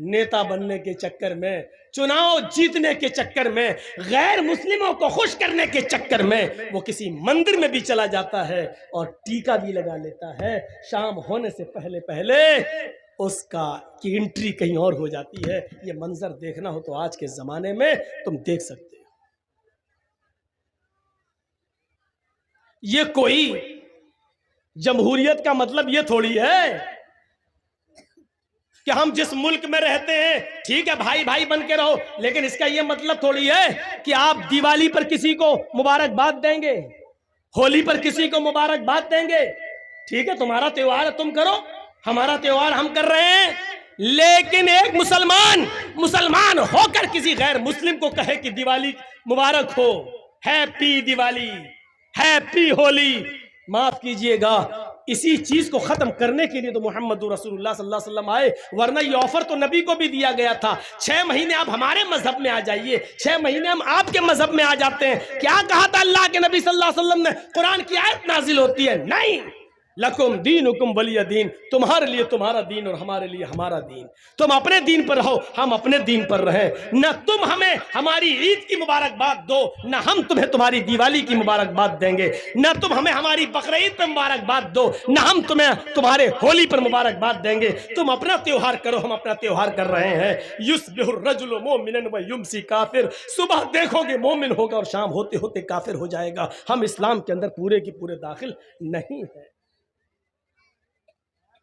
نیتا بننے کے چکر میں، چناؤ جیتنے کے چکر میں، غیر مسلموں کو خوش کرنے کے چکر میں وہ کسی مندر میں بھی چلا جاتا ہے اور ٹیکا بھی لگا لیتا ہے، شام ہونے سے پہلے پہلے اس کی انٹری کہیں اور ہو جاتی ہے۔ یہ منظر دیکھنا ہو تو آج کے زمانے میں تم دیکھ سکتے ہو۔ یہ کوئی جمہوریت کا مطلب یہ تھوڑی ہے کہ ہم جس ملک میں رہتے ہیں ٹھیک ہے بھائی بھائی بن کے رہو، لیکن اس کا یہ مطلب تھوڑی ہے کہ آپ دیوالی پر کسی کو مبارکباد دیں گے، ہولی پر کسی کو مبارکباد دیں گے، ٹھیک ہے تمہارا تہوار تم کرو، ہمارا تہوار ہم کر رہے ہیں، لیکن ایک مسلمان ہو کر کسی غیر مسلم کو کہے کہ دیوالی مبارک ہو، ہیپی دیوالی، ہیپی ہولی، معاف کیجئے گا، اسی چیز کو ختم کرنے کے لیے تو محمد رسول اللہ صلی اللہ علیہ وسلم آئے، ورنہ یہ آفر تو نبی کو بھی دیا گیا تھا، 6 مہینے آپ ہمارے مذہب میں آ جائیے، 6 مہینے ہم آپ کے مذہب میں آ جاتے ہیں۔ کیا کہا تھا اللہ کے نبی صلی اللہ علیہ وسلم نے؟ قرآن کی آیت نازل ہوتی ہے، نہیں، لکم دینکم ولی دین، تمہارے لیے تمہارا دین اور ہمارے لیے ہمارا دین، تم اپنے دین پر رہو، ہم اپنے دین پر رہیں، نہ تم ہمیں ہماری عید کی مبارکباد دو، نہ ہم تمہیں تمہاری دیوالی کی مبارکباد دیں گے، نہ تم ہمیں ہماری بقرعید پر مبارکباد دو، نہ ہم تمہیں تمہارے ہولی پر مبارکباد دیں گے، تم اپنا تہوار کرو، ہم اپنا تہوار کر رہے ہیں۔ یصبح الرجل مؤمنا ویمسی کافر، صبح دیکھو گے مومن ہوگا اور شام ہوتے ہوتے کافر ہو جائے گا۔ ہم اسلام کے اندر پورے کی پورے داخل نہیں ہیں۔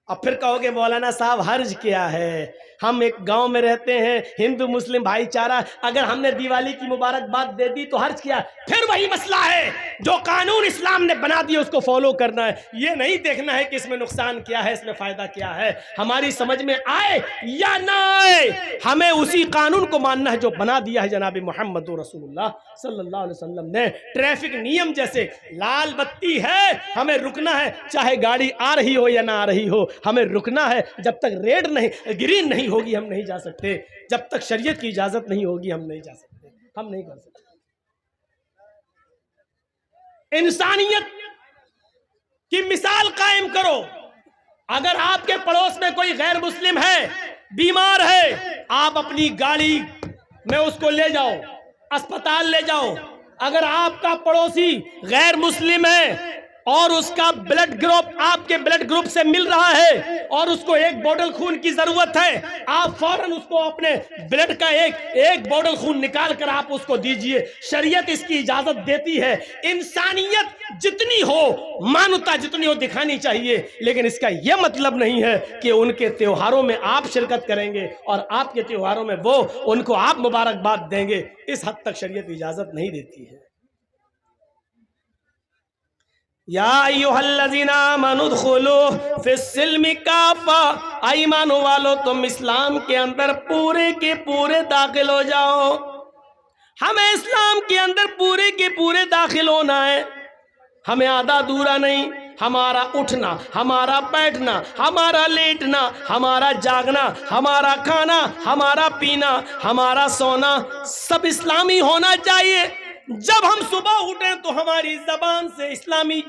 اب پھر کہو گے مولانا صاحب حرج کیا ہے، ہم ایک گاؤں میں رہتے ہیں، ہندو مسلم بھائی چارہ، اگر ہم نے دیوالی کی مبارکباد دے دی تو حرج کیا؟ پھر وہی مسئلہ ہے، جو قانون اسلام نے بنا دیا اس کو فالو کرنا ہے، یہ نہیں دیکھنا ہے کہ اس میں نقصان کیا ہے، اس میں فائدہ کیا ہے، ہماری سمجھ میں آئے یا نہ آئے، ہمیں اسی قانون کو ماننا ہے جو بنا دیا ہے جناب محمد رسول اللہ صلی اللہ علیہ وسلم نے۔ ٹریفک نیم جیسے لال بتی ہے، ہمیں رکنا ہے، چاہے گاڑی آ رہی ہو یا نہ آ رہی ہو، ہمیں رکنا ہے، جب تک ریڈ نہیں گرین نہیں ہوگی ہم نہیں جا سکتے، جب تک شریعت کی اجازت نہیں ہوگی ہم نہیں جا سکتے، ہم نہیں کر سکتے۔ انسانیت کی مثال قائم کرو، اگر آپ کے پڑوس میں کوئی غیر مسلم ہے، بیمار ہے، آپ اپنی گاڑی میں اس کو لے جاؤ، اسپتال لے جاؤ، اگر آپ کا پڑوسی غیر مسلم ہے اور اس کا بلڈ گروپ آپ کے بلڈ گروپ سے مل رہا ہے اور اس کو ایک بوتل خون کی ضرورت ہے، آپ فوراً اس کو اپنے بلڈ کا ایک بوتل خون نکال کر آپ اس کو دیجئے، شریعت اس کی اجازت دیتی ہے۔ انسانیت جتنی ہو، مانوتا جتنی ہو دکھانی چاہیے، لیکن اس کا یہ مطلب نہیں ہے کہ ان کے تہواروں میں آپ شرکت کریں گے اور آپ کے تہواروں میں وہ ان کو آپ مبارکباد دیں گے، اس حد تک شریعت اجازت نہیں دیتی ہے۔ یا ایھا الذین آمنوا ادخلوا فی السلم کافہ، ایمان والو تم اسلام کے اندر پورے کے پورے داخل ہو جاؤ۔ ہمیں اسلام کے اندر پورے کے پورے داخل ہونا ہے، ہمیں آدھا ادھورا نہیں، ہمارا اٹھنا، ہمارا بیٹھنا، ہمارا لیٹنا، ہمارا جاگنا، ہمارا کھانا، ہمارا پینا، ہمارا سونا سب اسلامی ہونا چاہیے۔ جب ہم صبح اٹھیں تو ہماری زبان سے اسلامی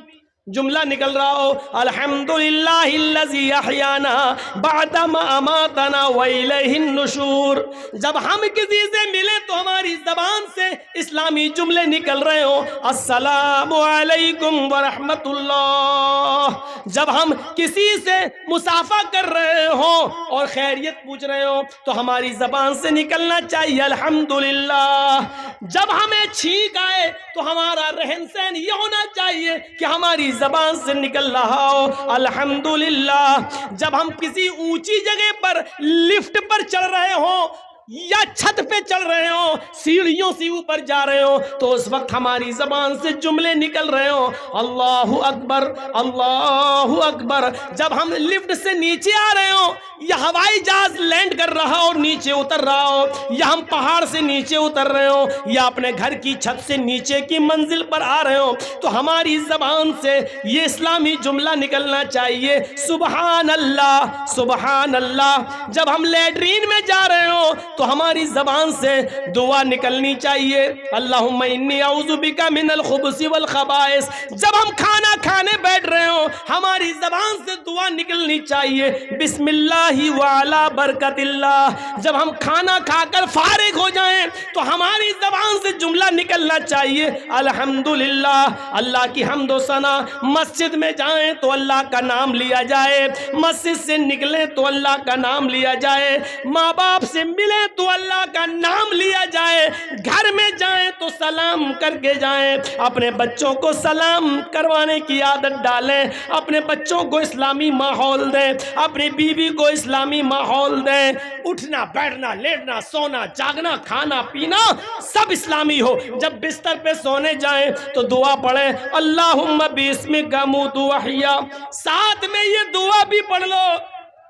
جملہ نکل رہا ہو، الحمدللہ الذی احیانا بعد ما اماتنا والیہ النشور۔ جب ہم کسی سے ملیں تو ہماری زبان سے اسلامی جملے نکل رہے ہوں، السلام علیکم ورحمت اللہ۔ جب ہم کسی سے مصافحہ کر رہے ہوں اور خیریت پوچھ رہے ہوں تو ہماری زبان سے نکلنا چاہیے الحمدللہ۔ جب ہمیں چھینک آئے تو ہمارا رہن سہن یہ ہونا چاہیے کہ ہماری زبان سے نکل رہا ہو الحمدللہ۔ جب ہم کسی اونچی جگہ پر لفٹ پر چڑھ رہے ہوں یا چھت پہ چڑھ رہے ہوں، سیڑھیوں سے اوپر جا رہے ہوں، تو اس وقت ہماری زبان سے جملے نکل رہے ہوں، اللہ اکبر اللہ اکبر۔ جب ہم لفٹ سے نیچے آ رہے ہوں یا ہوائی جہاز لینڈ کر رہا ہو اور نیچے اتر رہا ہو، یا ہم پہاڑ سے نیچے اتر رہے ہوں یا اپنے گھر کی چھت سے نیچے کی منزل پر آ رہے ہوں، تو ہماری زبان سے یہ اسلامی جملہ نکلنا چاہیے، سبحان اللہ سبحان اللہ۔ جب ہم لیٹرین میں جا رہے ہوں تو ہماری زبان سے دعا نکلنی چاہیے، اللہم انی اعوذ بک من الخبث والخبائث۔ جب ہم کھانا کھانے بیٹھ رہے ہوں ہماری زبان سے دعا نکلنی چاہیے، بسم اللہ وعلی برکت اللہ۔ جب ہم کھانا کھا کر فارغ ہو جائیں تو ہماری زبان سے جملہ نکلنا چاہیے الحمدللہ، اللہ کی حمد و ثنا۔ مسجد میں جائیں تو اللہ کا نام لیا جائے، مسجد سے نکلیں تو اللہ کا نام لیا جائے، ماں باپ سے ملیں تو اللہ کا نام لیا جائے، گھر میں جائیں تو سلام کر کے جائیں، اپنے بچوں کو سلام کروانے کی عادت ڈالیں، اپنے بچوں کو اسلامی ماحول دیں، اپنی بیوی کو اسلامی ماحول دیں، اٹھنا بیٹھنا لیٹنا سونا جاگنا کھانا پینا سب اسلامی ہو۔ جب بستر پہ سونے جائیں تو دعا پڑھیں اللہم باسمک اموت واحیا، ساتھ میں یہ دعا بھی پڑھ لو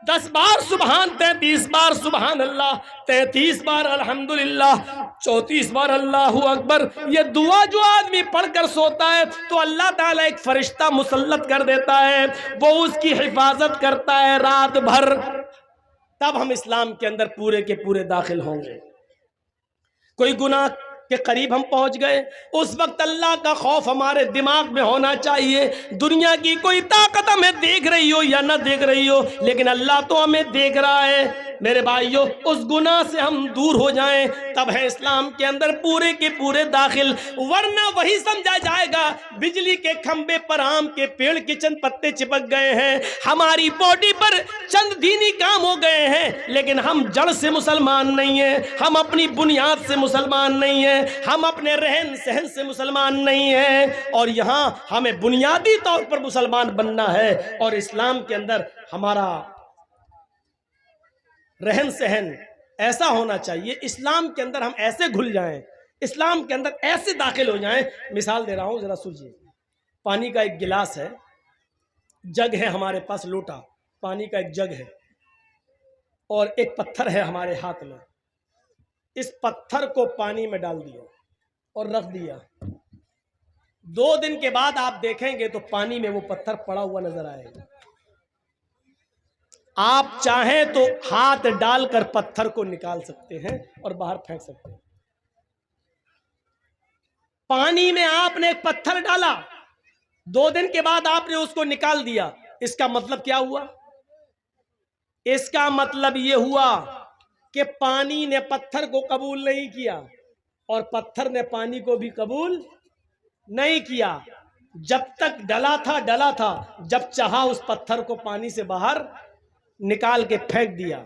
10 بار سبحان، 33 بار سبحان اللہ، 33 بار الحمدللہ، 34 بار اللہ اکبر۔ یہ دعا جو آدمی پڑھ کر سوتا ہے تو اللہ تعالیٰ ایک فرشتہ مسلط کر دیتا ہے، وہ اس کی حفاظت کرتا ہے رات بھر۔ تب ہم اسلام کے اندر پورے کے پورے داخل ہوں گے۔ کوئی گناہ کے قریب ہم پہنچ گئے، اس وقت اللہ کا خوف ہمارے دماغ میں ہونا چاہیے۔ دنیا کی کوئی طاقت ہمیں دیکھ رہی ہو یا نہ دیکھ رہی ہو، لیکن اللہ تو ہمیں دیکھ رہا ہے۔ میرے بھائیوں، اس گناہ سے ہم دور ہو جائیں تب ہے اسلام کے اندر پورے کے پورے داخل، ورنہ وہی سمجھا جائے گا بجلی کے کھمبے پر آم کے پیڑ کے چند پتے چپک گئے ہیں، ہماری باڈی پر چند دینی کام ہو گئے ہیں، لیکن ہم جڑ سے مسلمان نہیں ہیں، ہم اپنی بنیاد سے مسلمان نہیں ہیں، ہم اپنے رہن سہن سے مسلمان نہیں ہیں، اور یہاں ہمیں بنیادی طور پر مسلمان بننا ہے۔ اور اسلام کے اندر ہمارا رہن سہن ایسا ہونا چاہیے، اسلام کے اندر ہم ایسے گھل جائیں، اسلام کے اندر ایسے داخل ہو جائیں۔ مثال دے رہا ہوں، ذرا سوچیے، پانی کا ایک گلاس ہے، جگ ہے ہمارے پاس، لوٹا پانی کا ایک جگ ہے، اور ایک پتھر ہے ہمارے ہاتھ میں۔ اس پتھر کو پانی میں ڈال دیا اور رکھ دیا، 2 دن کے بعد آپ دیکھیں گے تو پانی میں وہ پتھر پڑا ہوا نظر آئے گا۔ آپ چاہیں تو ہاتھ ڈال کر پتھر کو نکال سکتے ہیں اور باہر پھینک سکتے ہیں۔ پانی میں آپ نے ایک پتھر ڈالا، 2 دن کے بعد آپ نے اس کو نکال دیا، اس کا مطلب کیا ہوا؟ اس کا مطلب یہ ہوا کہ پانی نے پتھر کو قبول نہیں کیا اور پتھر نے پانی کو بھی قبول نہیں کیا۔ جب تک ڈلا تھا، جب چاہا اس پتھر کو پانی سے باہر نکال کے پھینک دیا۔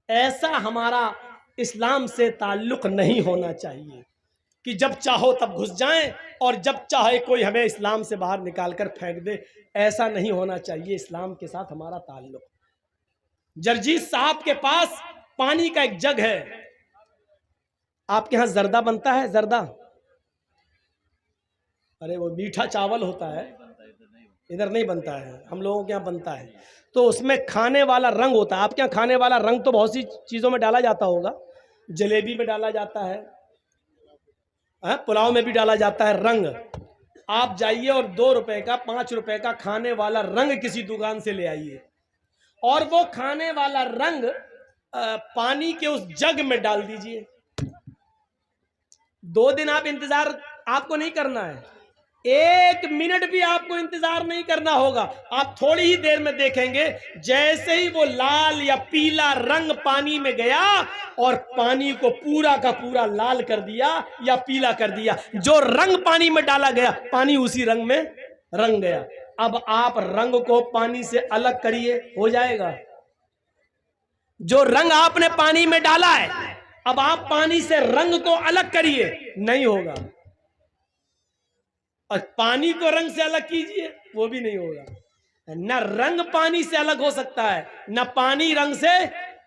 ایسا ہمارا اسلام سے تعلق نہیں ہونا چاہیے کہ جب چاہو تب گھس جائیں اور جب چاہے کوئی ہمیں اسلام سے باہر نکال کر پھینک دے، ایسا نہیں ہونا چاہیے اسلام کے ساتھ ہمارا تعلق۔ جرجیت صاحب کے پاس پانی کا ایک جگ ہے۔ آپ کے ہاں زردہ بنتا ہے؟ زردہ، ارے وہ میٹھا چاول ہوتا ہے، ادھر نہیں بنتا ہے، ہم لوگوں کے یہاں بنتا ہے۔ تو اس میں کھانے والا رنگ ہوتا ہے۔ آپ کے یہاں کھانے والا رنگ تو بہت سی چیزوں میں ڈالا جاتا ہوگا، جلیبی میں ڈالا جاتا ہے، پلاؤ میں بھی ڈالا جاتا ہے رنگ۔ آپ جائیے اور 2 روپے کا 5 روپے کا کھانے والا رنگ کسی دکان سے لے آئیے، اور وہ کھانے والا رنگ پانی کے اس جگ میں ڈال دیجئے۔ 2 دن آپ انتظار آپ کو نہیں کرنا ہے، 1 منٹ بھی آپ کو انتظار نہیں کرنا ہوگا۔ آپ تھوڑی ہی دیر میں دیکھیں گے جیسے ہی وہ لال یا پیلا رنگ پانی میں گیا اور پانی کو پورا کا پورا لال کر دیا یا پیلا کر دیا، جو رنگ پانی میں ڈالا گیا پانی اسی رنگ میں رنگ گیا۔ اب آپ رنگ کو پانی سے الگ کریے، ہو جائے گا؟ جو رنگ آپ نے پانی میں ڈالا ہے، اب آپ پانی سے رنگ کو الگ کریے، نہیں ہوگا۔ اور پانی کو رنگ سے الگ کیجئے، وہ بھی نہیں ہوگا۔ نہ رنگ پانی سے الگ ہو سکتا ہے، نہ پانی رنگ سے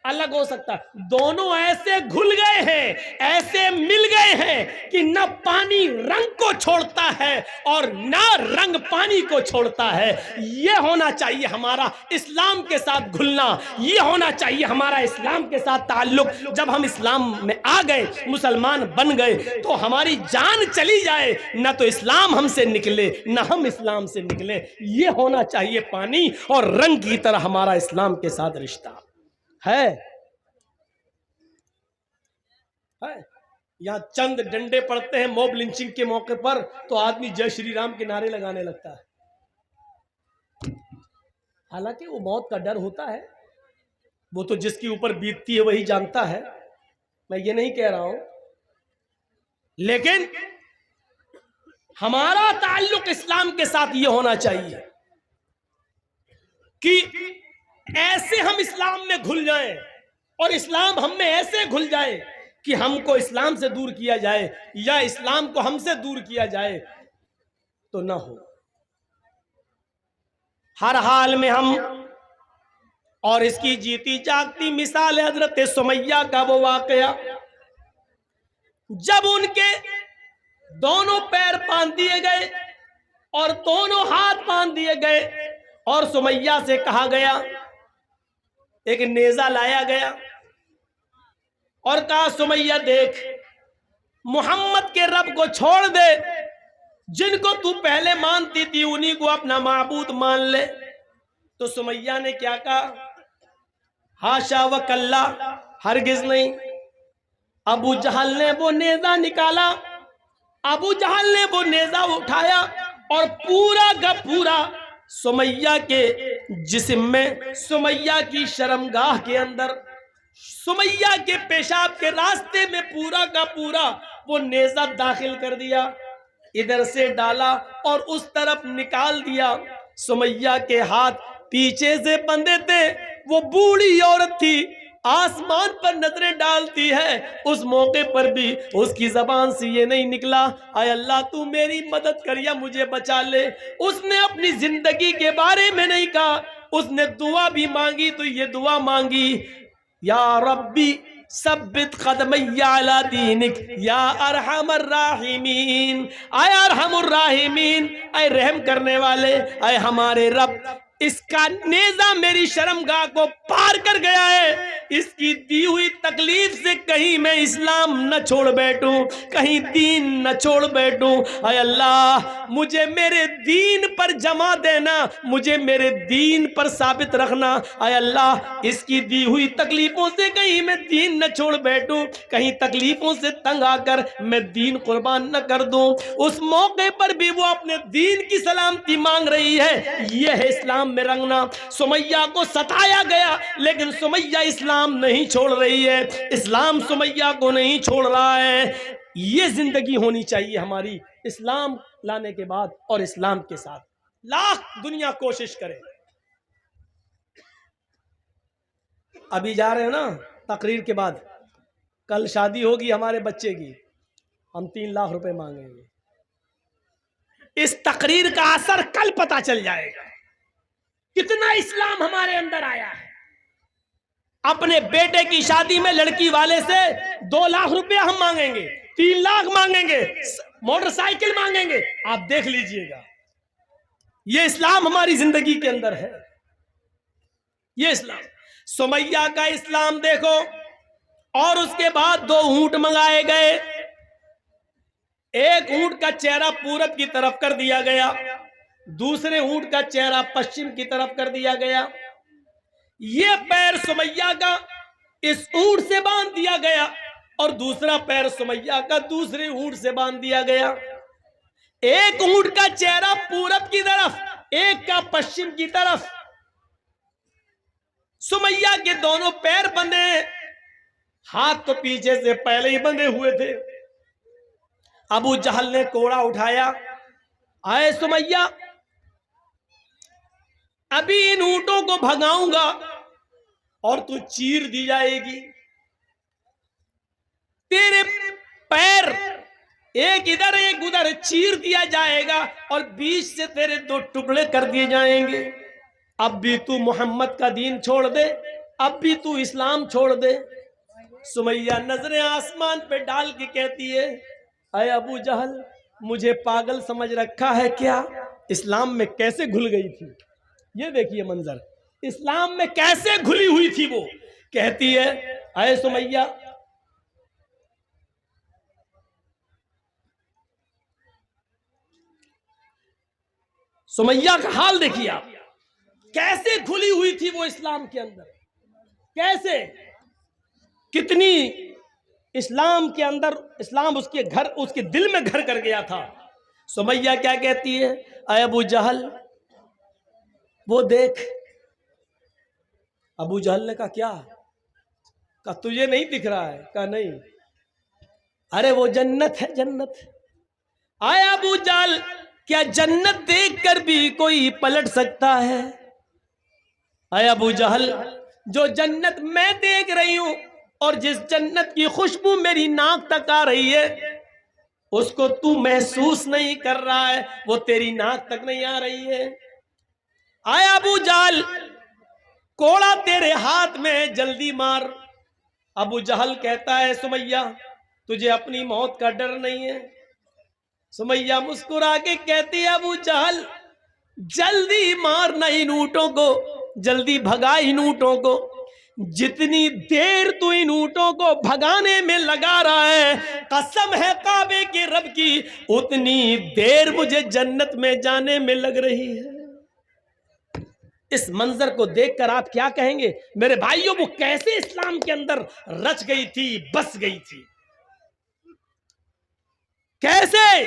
الگ ہو سکتا ہے۔ دونوں ایسے گھل گئے ہیں، ایسے مل گئے ہیں کہ نہ پانی رنگ کو چھوڑتا ہے اور نہ رنگ پانی کو چھوڑتا ہے۔ یہ ہونا چاہیے ہمارا اسلام کے ساتھ گھلنا، یہ ہونا چاہیے ہمارا اسلام کے ساتھ تعلق۔ جب ہم اسلام میں آ گئے، مسلمان بن گئے، تو ہماری جان چلی جائے نہ تو اسلام ہم سے نکلے نہ ہم اسلام سے نکلے۔ یہ ہونا چاہیے پانی اور رنگ کی طرح ہمارا اسلام کے ساتھ رشتہ ہے۔ ہے یہاں چند ڈنڈے پڑتے ہیں موب لنچنگ کے موقع پر تو آدمی جے شری رام کے نعرے لگانے لگتا ہے، حالانکہ وہ موت کا ڈر ہوتا ہے، وہ تو جس کے اوپر بیتتی ہے وہی جانتا ہے، میں یہ نہیں کہہ رہا ہوں، لیکن ہمارا تعلق اسلام کے ساتھ یہ ہونا چاہیے کہ ایسے ہم اسلام میں گھل جائیں اور اسلام ہم میں ایسے گھل جائے کہ ہم کو اسلام سے دور کیا جائے یا اسلام کو ہم سے دور کیا جائے تو نہ ہو۔ ہر حال میں ہم، اور اس کی جیتی جاگتی مثال حضرت سمیہ کا وہ واقعہ جب ان کے دونوں پیر باندھ دیے گئے اور دونوں ہاتھ باندھ دیے گئے اور سمیہ سے کہا گیا، ایک نیزہ لایا گیا اور کہا سمیہ دیکھ محمد کے رب کو چھوڑ دے، جن کو تو پہلے مانتی تھی انہی کو اپنا معبود مان لے۔ تو سمیہ نے کیا کہا؟ ہاشا وکلا، ہرگز نہیں۔ ابو جہل نے وہ نیزہ نکالا، ابو جہل نے وہ نیزہ اٹھایا اور پورا کا پورا سمیہ کے جسم میں، سمیہ کی شرمگاہ کے اندر، سمیہ کے پیشاب کے راستے میں پورا کا پورا وہ نیزہ داخل کر دیا، ادھر سے ڈالا اور اس طرف نکال دیا۔ سمیہ کے ہاتھ پیچھے سے بندھے تھے، وہ بوڑھی عورت تھی، آسمان پر نظریں ڈالتی ہے، اس موقع پر بھی اس کی زبان سے یہ نہیں نکلا اے اللہ تو میری مدد کر یا مجھے بچا لے۔ اس نے اپنی زندگی کے بارے میں نہیں کہا، اس نے دعا بھی مانگی تو یہ دعا مانگی، یا ربی ثبت قدمی علی دینک یا ارحم الراحمین، اے ارحم الراحمین، اے رحم کرنے والے، اے ہمارے رب، اس کا نیزہ میری شرمگاہ کو پار کر گیا ہے، اس کی دی ہوئی تکلیف سے کہیں میں اسلام نہ چھوڑ بیٹھوں، کہیں دین نہ چھوڑ بیٹھوں، اے اللہ مجھے میرے دین پر جمع دینا، مجھے میرے دین پر ثابت رکھنا، اے اللہ اس کی دی ہوئی تکلیفوں سے کہیں میں دین نہ چھوڑ بیٹھوں، کہیں تکلیفوں سے تنگ آ کر میں دین قربان نہ کر دوں۔ اس موقع پر بھی وہ اپنے دین کی سلامتی مانگ رہی ہے، یہ ہے اسلام میں رنگنا۔ سمیہ کو ستایا گیا لیکن سمیہ اسلام نہیں چھوڑ رہی ہے، اسلام سمیہ کو نہیں چھوڑ رہا ہے۔ یہ زندگی ہونی چاہیے ہماری اسلام لانے کے بعد، اور اسلام کے ساتھ لاکھ دنیا کوشش کرے۔ ابھی جا رہے ہیں نا تقریر کے بعد، کل شادی ہوگی ہمارے بچے کی، ہم 3 لاکھ روپے مانگیں گے۔ اس تقریر کا اثر کل پتہ چل جائے گا کتنا اسلام ہمارے اندر آیا ہے۔ اپنے بیٹے کی شادی میں لڑکی والے سے 2 لاکھ روپے ہم مانگیں گے، 3 لاکھ مانگیں گے، موٹر سائیکل مانگیں گے، آپ دیکھ لیجئے گا۔ یہ اسلام ہماری زندگی کے اندر ہے، یہ اسلام۔ سمیہ کا اسلام دیکھو، اور اس کے بعد 2 اونٹ منگائے گئے، ایک اونٹ کا چہرہ پورب کی طرف کر دیا گیا، دوسرے اونٹ کا چہرہ پشچم کی طرف کر دیا گیا۔ یہ پیر سمیہ کا اس اونٹ سے باندھ دیا گیا اور دوسرا پیر سمیہ کا دوسرے اونٹ سے باندھ دیا گیا۔ ایک اونٹ کا چہرہ پورب کی طرف، ایک کا پشچم کی طرف۔ سمیہ کے دونوں پیر بندھے ہیں، ہاتھ تو پیچھے سے پہلے ہی بندھے ہوئے تھے۔ ابو جہل نے کوڑا اٹھایا، اے سمیہ ابھی ان اونٹوں کو بھگاؤں گا اور تو چیر دی جائے گی، تیرے پیر ایک ادھر ایک ادھر چیر دیا جائے گا اور بیچ سے تیرے 2 ٹکڑے کر دیے جائیں گے۔ اب بھی تو محمد کا دین چھوڑ دے، اب بھی تو اسلام چھوڑ دے۔ سمیہ نظریں آسمان پہ ڈال کے کہتی ہے، اے ابو جہل مجھے پاگل سمجھ رکھا ہے کیا؟ اسلام میں کیسے گھل گئی تھی، یہ دیکھیے منظر، اسلام میں کیسے گھلی ہوئی تھی وہ۔ کہتی ہے اے سمیہ سمیہ کا حال دیکھیے آپ، کیسے گھلی ہوئی تھی وہ اسلام کے اندر، کیسے، کتنی اسلام کے اندر، اسلام اس کے دل میں گھر کر گیا تھا۔ سمیہ کیا کہتی ہے؟ اے ابو جہل وہ دیکھ۔ ابو جہل نے کہا کیا؟ کہا تجھے نہیں دکھ رہا ہے؟ کہا نہیں۔ ارے وہ جنت ہے، جنت۔ آئے ابو جہل، کیا جنت دیکھ کر بھی کوئی پلٹ سکتا ہے؟ اے ابو جہل، جو جنت میں دیکھ رہی ہوں اور جس جنت کی خوشبو میری ناک تک آ رہی ہے، اس کو تو محسوس نہیں کر رہا ہے، وہ تیری ناک تک نہیں آ رہی ہے۔ آئے ابو جہل، کوڑا تیرے ہاتھ میں، جلدی مار۔ ابو جہل کہتا ہے سمیہ تجھے اپنی موت کا ڈر نہیں ہے؟ سمیہ مسکرا کے کہتی ہے ابو جہل جلدی مارنا ان اونٹوں کو، جلدی بھگا ان اونٹوں کو۔ جتنی دیر تو ان اونٹوں کو بھگانے میں لگا رہا ہے، قسم ہے کعبے کے رب کی، اتنی دیر مجھے جنت میں جانے میں لگ رہی ہے۔ اس منظر کو دیکھ کر آپ کیا کہیں گے میرے بھائیوں؟ وہ کیسے اسلام کے اندر رچ گئی تھی، بس گئی تھی؟ کیسے؟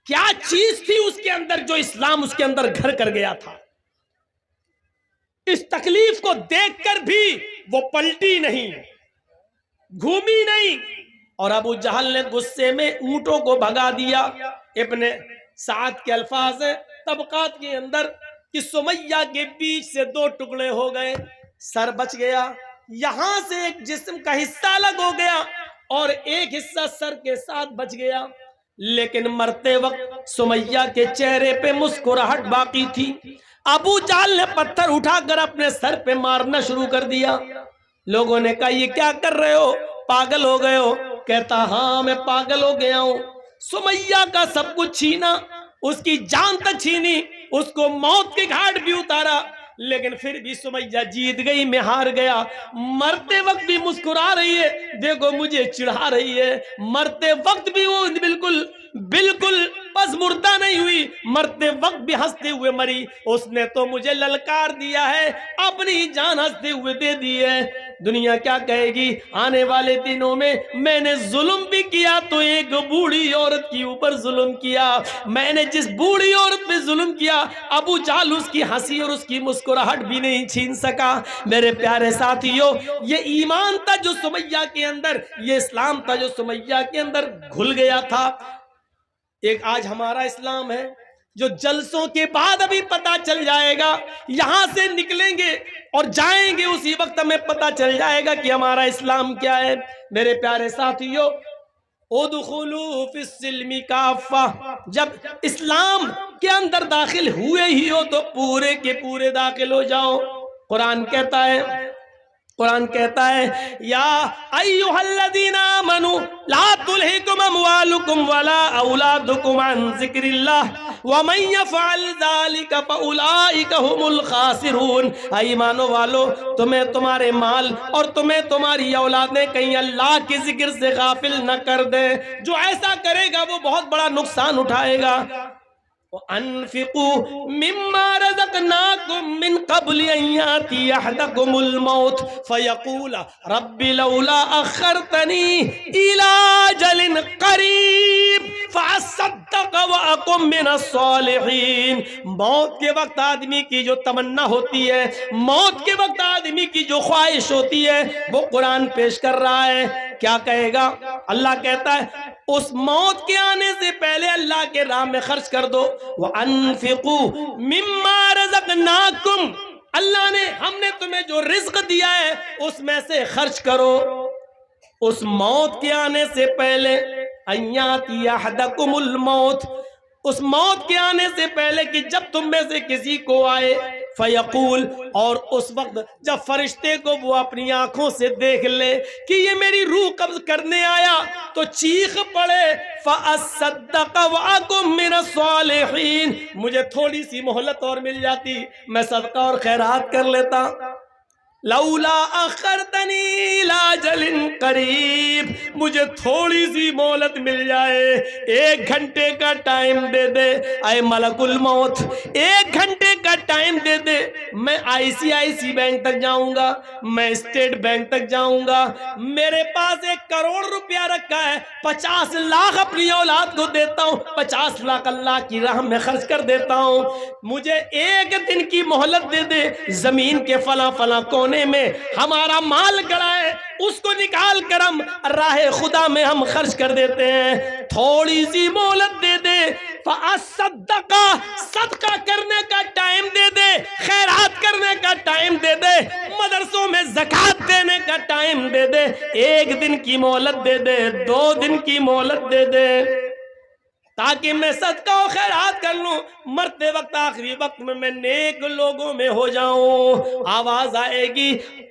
کیا چیز تھی اس کے اندر جو اسلام اس کے اندر گھر کر گیا تھا؟ اس تکلیف کو دیکھ کر بھی وہ پلٹی نہیں، گھومی نہیں، اور ابو جہل نے غصے میں اونٹوں کو بھگا دیا۔ ابن سعد کے الفاظ ہیں طبقات کے اندر کہ سمیہ کے بیچ سے دو ٹکڑے ہو گئے، سر بچ گیا، یہاں سے ایک جسم کا حصہ الگ ہو گیا اور ایک حصہ سر کے ساتھ بچ گیا، لیکن مرتے وقت سمیہ کے چہرے پہ مسکراہٹ باقی تھی۔ ابو جہل نے پتھر اٹھا کر اپنے سر پہ مارنا شروع کر دیا۔ لوگوں نے کہا یہ کیا کر رہے ہو، پاگل ہو گئے ہو؟ کہتا ہاں میں پاگل ہو گیا ہوں۔ سمیہ کا سب کچھ چھینا، اس کی جان تک چھینی، اس کو موت کے گھاٹ بھی اتارا، لیکن پھر بھی سمیہ جیت گئی، میں ہار گیا۔ مرتے وقت بھی مسکرا رہی ہے، دیکھو مجھے چڑھا رہی ہے۔ مرتے وقت بھی وہ بالکل بس مردہ نہیں ہوئی، مرتے وقت بھی ہنستے ہوئے مری۔ اس نے تو مجھے للکار دیا ہے، اپنی جان ہنستے ہوئے دے دی ہے۔ دنیا کیا کہے گی آنے والے دنوں میں نے ظلم بھی کیا تو ایک بوڑھی عورت کے اوپر ظلم کیا۔ میں نے جس بوڑھی عورت پہ ظلم کیا، ابو جہل اس کی ہنسی اور اس کی مسکراہٹ بھی نہیں چھین سکا۔ میرے پیارے ساتھیوں، یہ ایمان تھا جو سمیہ کے اندر، یہ اسلام تھا جو سمیہ کے اندر گھل گیا تھا۔ ایک آج ہمارا اسلام ہے جو جلسوں کے بعد ابھی پتا چل جائے گا، یہاں سے نکلیں گے اور جائیں گے اسی وقت ہمیں پتا چل جائے گا کہ ہمارا اسلام کیا ہے۔ میرے پیارے ساتھیوں، ادخلوا فی السلم کافہ، جب اسلام کے اندر داخل ہوئے ہی ہو تو پورے کے پورے داخل ہو جاؤ۔ قرآن کہتا ہے یا ایھا الذین آمنوا لا تلھکم اموالکم ولا اولادکم عن ذکر اللہ ومن یفعل ذلک فاولئک ھم الخاسرون۔ اے ایمانو والو، تمہیں تمہارے مال اور تمہیں تمہاری اولادیں کہیں اللہ کے ذکر سے غافل نہ کر دیں۔ جو ایسا کرے گا وہ بہت بڑا نقصان اٹھائے گا۔ وَأَنفِقُوا مِمَّا رَزَقْنَاكُم مِّن قَبْلِ أَن يَأْتِيَ أَحَدَكُمُ الْمَوْتُ فَيَقُولَ رَبِّ لَوْلَا أَخَّرْتَنِي إِلَىٰ أَجَلٍ قَرِيبٍ فَأَصَّدَّقَ وَأَكُن مِّنَ الصَّالِحِينَ۔ موت کے وقت آدمی کی جو تمنا ہوتی ہے، موت کے وقت آدمی کی جو خواہش ہوتی ہے، وہ قرآن پیش کر رہا ہے۔ کیا کہے گا؟ اللہ کہتا ہے اس موت کے آنے سے پہلے اللہ کے راہ میں خرچ کر دو۔ وَأَنفِقُوا مِمَّا رَزَقْنَاكُمْ، اللہ نے، ہم نے تمہیں جو رزق دیا ہے اس میں سے خرچ کرو اس موت کے آنے سے پہلے۔ أَن يَأْتِيَ أَحَدَكُمُ الْمَوْتُ، اس موت کے آنے سے پہلے کہ جب تم میں سے کسی کو آئے، فیقول، اور اس وقت جب فرشتے کو وہ اپنی آنکھوں سے دیکھ لے کہ یہ میری روح قبض کرنے آیا تو چیخ پڑے فَأَصَّدَّقَ وَأَكُن مِّنَ الصَّالِحِينَ، مجھے تھوڑی سی مہلت اور مل جاتی، میں صدقہ اور خیرات کر لیتا۔ لولا اخرتنی الی اجل قریب، مجھے تھوڑی سی مہلت مل جائے، 1 گھنٹے کا ٹائم دے دے۔ اے ملک الموت، 1 گھنٹے کا ٹائم دے دے، میں ICICI بینک تک جاؤں گا، میں اسٹیٹ بینک تک جاؤں گا، میرے پاس 1 کروڑ روپیہ رکھا ہے، 50 لاکھ اپنی اولاد کو دیتا ہوں، 50 لاکھ اللہ کی راہ میں خرچ کر دیتا ہوں، مجھے 1 دن کی مہلت دے دے، زمین کے فلاں فلاں کونے میں ہمارا مال گڑا ہے، اس کو نکال کر ہم راہ خدا میں ہم خرچ کر دیتے ہیں، تھوڑی سی مہلت دے دے، فَأَصَّدَّقَ، صدقہ کرنے کا ٹائم دے دے، خیرات کرنے کا ٹائم دے دے، مدرسوں میں زکوٰۃ دینے کا ٹائم دے دے، 1 دن کی مہلت دے دے، 2 دن کی مہلت دے دے، تاکہ میں صدقہ و خیرات کر لوں، مرتے وقت آخری وقت میں نیک لوگوں میں ہو جاؤں۔ آواز آئے گی،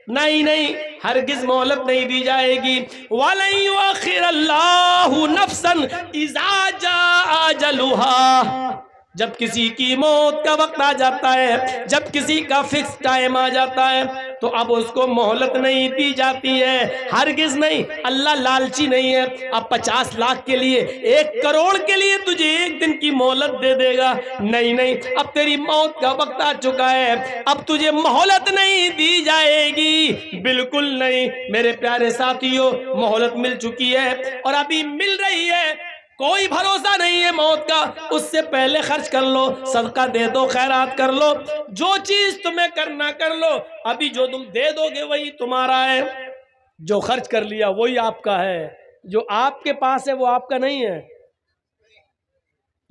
نہیں نہیں، ہرگز مہلت نہیں دی جائے گی۔ وَلَن يُؤَخِّرَ اللَّهُ نَفْسًا إِذَا جَاءَ أَجَلُهَا، جب کسی کی موت کا وقت آ جاتا ہے، جب کسی کا فکس ٹائم آ جاتا ہے، تو اب اس کو مہلت نہیں دی جاتی ہے، ہرگز نہیں۔ اللہ لالچی نہیں ہے، اب 50 لاکھ کے لیے، 1 کروڑ کے لیے تجھے 1 دن کی مہلت دے دے گا، نہیں نہیں، اب تیری موت کا وقت آ چکا ہے، اب تجھے مہلت نہیں دی جائے گی، بالکل نہیں۔ میرے پیارے ساتھیوں، مہلت مل چکی ہے اور ابھی مل رہی ہے، کوئی بھروسہ نہیں ہے موت کا، اس سے پہلے خرچ کر لو، صدقہ دے دو، خیرات کر لو، جو چیز تمہیں کرنا کر لو، ابھی جو تم دے دو گے وہی تمہارا ہے، جو خرچ کر لیا وہی آپ کا ہے، جو آپ کے پاس ہے وہ آپ کا نہیں ہے،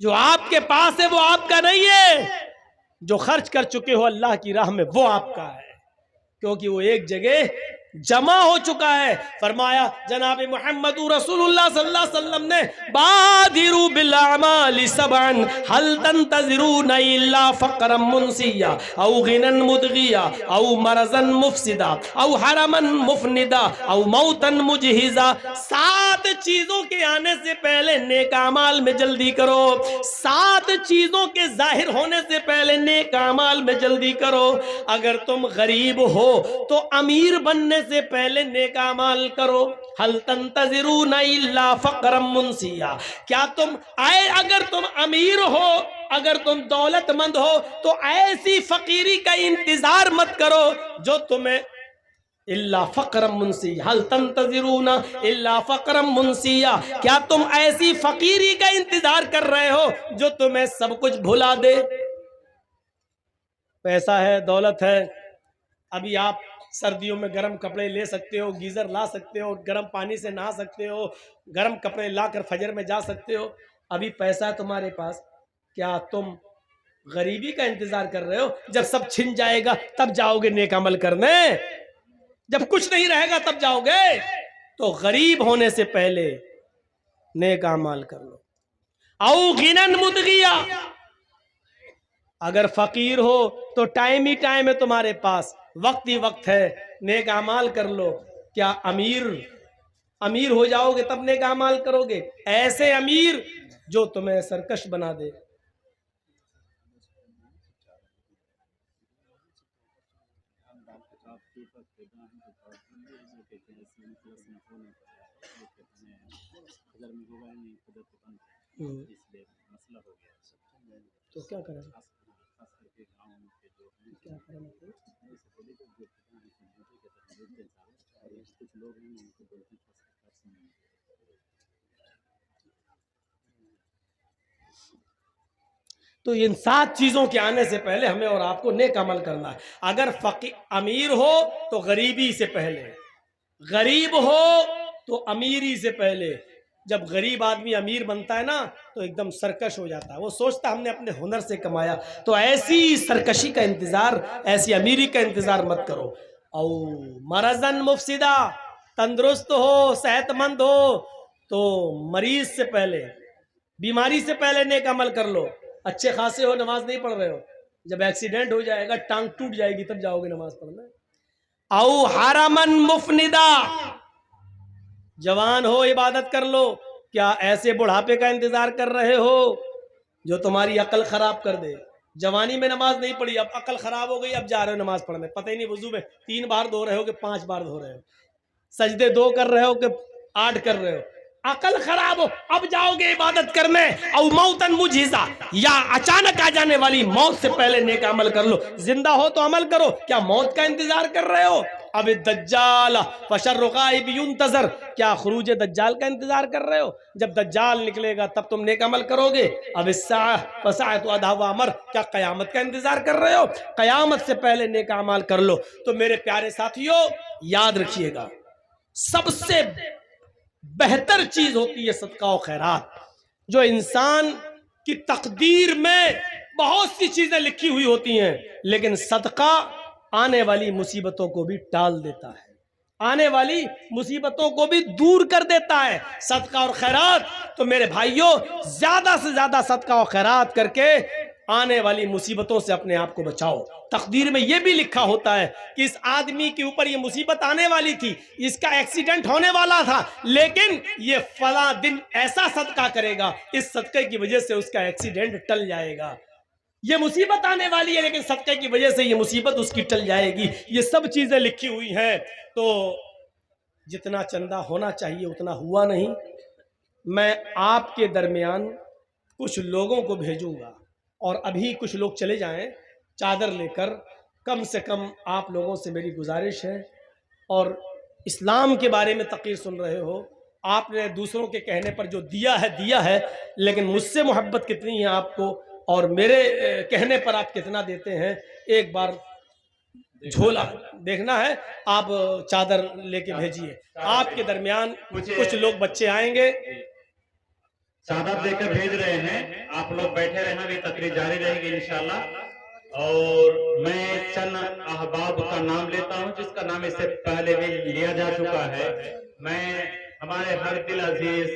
جو آپ کے پاس ہے وہ آپ کا نہیں ہے، جو خرچ کر چکے ہو اللہ کی راہ میں وہ آپ کا ہے، کیونکہ وہ ایک جگہ جمع ہو چکا ہے۔ فرمایا جناب محمد رسول اللہ صلی اللہ علیہ وسلم نے، بادروا بالاعمال سبعا هل تنتظرون الا فقرا منسیا او غنى مدغیا او مرضا مفسدا او حرما مفندا او موتا مجہزا، 7 چیزوں کے آنے سے پہلے نیک اعمال میں جلدی کرو، 7 چیزوں کے ظاہر ہونے سے پہلے نیک اعمال میں جلدی کرو۔ اگر تم غریب ہو تو امیر بننے سے پہلے نیک اعمال کرو۔ هل تنتظرون الا فقرا منسیا، کیا تم اگر تم امیر ہو، اگر تم دولت مند ہو تو ایسی فقیری کا انتظار مت کرو جو تمہیں الا فقرا منسیا، هل تنتظرون الا فقرا منسیا، کیا تم ایسی فقیری کا انتظار کر رہے ہو جو تمہیں سب کچھ بھلا دے؟ پیسہ ہے، دولت ہے، ابھی آپ سردیوں میں گرم کپڑے لے سکتے ہو، گیزر لا سکتے ہو، گرم پانی سے نہا سکتے ہو، گرم کپڑے لا کر فجر میں جا سکتے ہو، ابھی پیسہ ہے تمہارے پاس، کیا تم غریبی کا انتظار کر رہے ہو؟ جب سب چھن جائے گا تب جاؤ گے نیک عمل کرنے، جب کچھ نہیں رہے گا تب جاؤ گے، تو غریب ہونے سے پہلے نیک اعمال کر لو۔ او غنن مدغیا، اگر فقیر ہو تو ٹائم ہی ٹائم ہے تمہارے پاس، وقت ہی وقت ہے، نیک اعمال کر لو۔ کیا امیر ہو جاؤ گے تب نیک اعمال کرو گے؟ ایسے امیر جو تمہیں سرکش بنا دے۔ تو کیا کریں؟ کیا کریں؟ تو ان 7 چیزوں کے آنے سے پہلے ہمیں اور آپ کو نیک عمل کرنا ہے۔ اگر امیر ہو تو غریبی سے پہلے، غریب ہو تو امیری سے پہلے۔ جب غریب آدمی امیر بنتا ہے نا تو ایک دم سرکش ہو جاتا ہے، وہ سوچتا ہم نے اپنے ہنر سے کمایا، تو ایسی سرکشی کا انتظار، ایسی امیری کا انتظار مت کرو۔ او مرضن مفسدہ، تندرست ہو، صحت مند ہو تو مریض سے پہلے، بیماری سے پہلے نیک عمل کر لو۔ اچھے خاصے ہو، نماز نہیں پڑھ رہے ہو، جب ایکسیڈنٹ ہو جائے گا، ٹانگ ٹوٹ جائے گی، تب جاؤ گے نماز پڑھنا۔ او حرمن مفندا، جوان ہو عبادت کر لو۔ کیا ایسے بڑھاپے کا انتظار کر رہے ہو جو تمہاری عقل خراب کر دے؟ جوانی میں نماز نہیں پڑھی، اب عقل خراب ہو گئی، اب جا رہے ہو نماز پڑھنے، پتہ ہی نہیں وضو میں 3 بار دھو رہے ہو کہ 5 بار دھو رہے ہو، سجدے 2 کر رہے ہو کہ 8 کر رہے ہو، عقل خراب ہو، اب جاؤ گے عبادت کرنے، او موتن مجھزا، یا اچانک آ جانے والی موت سے پہلے نیک عمل کر لو، زندہ ہو تو عمل کرو، کیا موت کا انتظار کر رہے ہو؟ اب الدجال فشر غائب ينتظر، کیا خروج دجال کا انتظار کر رہے ہو؟ جب دجال نکلے گا تب تم نیک عمل کرو گے؟ اب الساعہ فساعۃ ادھا وامر، کیا قیامت کا انتظار کر رہے ہو؟ قیامت سے پہلے نیک اعمال کر لو۔ تو میرے پیارے ساتھیو یاد رکھیے گا، سب سے بہتر چیز ہوتی ہے صدقہ و خیرات، جو انسان کی تقدیر میں بہت سی چیزیں لکھی ہوئی ہوتی ہیں، لیکن صدقہ آنے والی مصیبتوں کو بھی ٹال دیتا ہے، آنے والی مصیبتوں کو بھی دور کر دیتا ہے۔ صدقہ اور خیرات، تو میرے بھائیوں زیادہ سے زیادہ صدقہ و خیرات کر کے آنے والی مصیبتوں سے اپنے آپ کو بچاؤ۔ تقدیر میں یہ بھی لکھا ہوتا ہے کہ اس آدمی کے اوپر یہ مصیبت آنے والی تھی، اس کا ایکسیڈنٹ ہونے والا تھا، لیکن یہ فلاں دن ایسا صدقہ کرے گا، اس صدقے کی وجہ سے اس کا ایکسیڈنٹ ٹل جائے گا۔ یہ مصیبت آنے والی ہے لیکن صدقے کی وجہ سے یہ مصیبت اس کی ٹل جائے گی۔ یہ سب چیزیں لکھی ہوئی ہیں۔ تو جتنا چندہ ہونا چاہیے اتنا ہوا نہیں۔ میں آپ کے درمیان کچھ لوگوں کو بھیجوں گا، اور ابھی کچھ لوگ چلے جائیں چادر لے کر۔ کم سے کم آپ لوگوں سے میری گزارش ہے، اور اسلام کے بارے میں تقریر سن رہے ہو، آپ نے دوسروں کے کہنے پر جو دیا ہے، لیکن مجھ سے محبت کتنی ہے آپ کو، اور میرے کہنے پر آپ کتنا دیتے ہیں، ایک بار جھولا دیکھنا ہے۔ آپ چادر لے کے بھیجیے۔ آپ کے درمیان کچھ لوگ بچے آئیں گے، چادر دے کر بھیج رہے ہیں، آپ لوگ بیٹھے رہنا، بھی تقریر جاری رہے گی انشاءاللہ۔ اور میں چند احباب کا نام لیتا ہوں جس کا نام اس سے پہلے بھی لیا جا چکا ہے۔ میں ہمارے ہر دل عزیز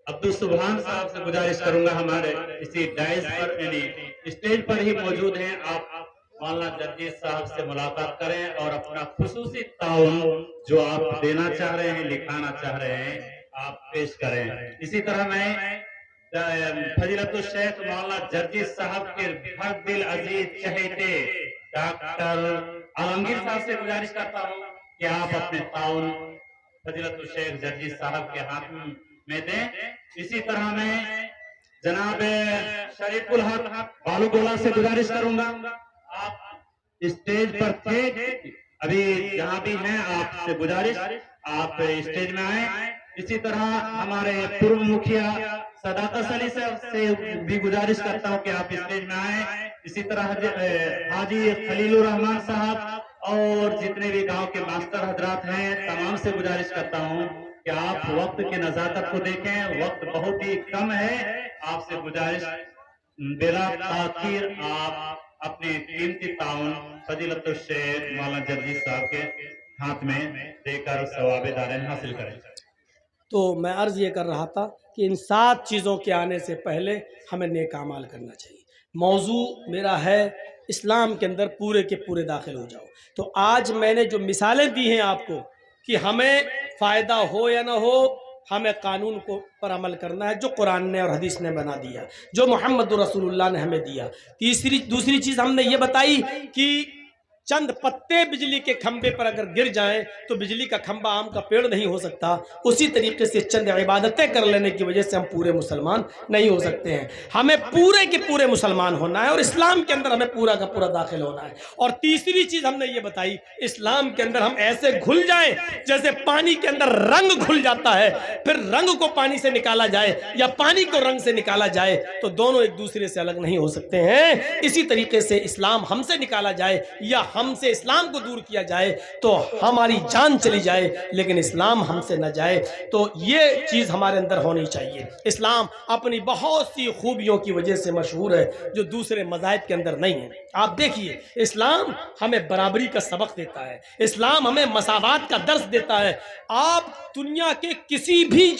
عبدالسبحان صاحب سے گزارش کروں گا، ہمارے اسی ڈائز پر یعنی اسٹیج پر ہی موجود ہیں، آپ مولانا جرجیت صاحب سے ملاقات کریں اور اپنا خصوصی تعاون جو آپ دینا چاہ رہے ہیں، لکھانا چاہ رہے ہیں، آپ پیش کریں۔ اسی طرح میں فضیلت الشیخ مولانا جرجیت صاحب کے ہر دل عزیز چہیتے ڈاکٹر عالمگیر صاحب سے گزارش کرتا ہوں کہ آپ اپنے تعاون فضیلت الشیخ جرجیت صاحب کے ہاتھ میں دیں۔ اسی طرح میں جناب شریف الحق بالو گولا سے گزارش کروں گا، آپ اسٹیج پر تھے، ابھی جہاں بھی ہیں آپ سے گزارش آپ اسٹیج میں آئیں۔ اسی طرح ہمارے پورو مکھیا صداقت علی صاحب سے بھی گزارش کرتا ہوں کہ آپ اسٹیج میں آئیں۔ اسی طرح حاجی خلیل الرحمان صاحب اور جتنے بھی گاؤں کے ماسٹر حضرات ہیں تمام سے گزارش کرتا ہوں کہ آپ وقت کی نزاکت کو دیکھیں، وقت بہت ہی کم ہے۔ آپ سے گزارش بلا تاخیر آپ اپنے قیمتی تعاون فضیلت الشیخ مولانا جرجیت صاحب کے ہاتھ میں دے کر ثواب دارین حاصل کریں۔ تو میں عرض یہ کر رہا تھا کہ ان 7 چیزوں کے آنے سے پہلے ہمیں نیک اعمال کرنا چاہیے۔ موضوع میرا ہے اسلام کے اندر پورے کے پورے داخل ہو جاؤ۔ تو آج میں نے جو مثالیں دی ہیں آپ کو کہ ہمیں فائدہ ہو یا نہ ہو، ہمیں قانون کو پر عمل کرنا ہے جو قرآن نے اور حدیث نے بنا دیا، جو محمد رسول اللہ نے ہمیں دیا۔ دوسری چیز ہم نے یہ بتائی کہ چند پتے بجلی کے کھمبے پر اگر گر جائیں تو بجلی کا کھمبا آم کا پیڑ نہیں ہو سکتا، اسی طریقے سے چند عبادتیں کر لینے کی وجہ سے ہم پورے مسلمان نہیں ہو سکتے ہیں۔ ہمیں پورے کے پورے مسلمان ہونا ہے اور اسلام کے اندر ہمیں پورا کا پورا داخل ہونا ہے۔ اور تیسری چیز ہم نے یہ بتائی، اسلام کے اندر ہم ایسے گھل جائیں جیسے پانی کے اندر رنگ گھل جاتا ہے، پھر رنگ کو پانی سے نکالا جائے یا پانی کو رنگ سے نکالا جائے تو دونوں ایک دوسرے سے الگ نہیں ہو سکتے ہیں۔ اسی طریقے سے اسلام ہم سے نکالا جائے یا ہم سے اسلام کو دور کیا جائے تو ہماری جان چلی جائے، لیکن اسلام ہم سے نہ جائے۔ تو یہ چیز ہمارے اندر ہونی چاہیے۔ اسلام اپنی بہت سی خوبیوں کی وجہ سے مشہور ہے جو دوسرے مذاہب کے اندر نہیں ہیں۔ آپ دیکھیے، اسلام ہمیں برابری کا سبق دیتا ہے، اسلام ہمیں مساوات کا درس دیتا ہے۔ آپ دنیا کے کسی بھی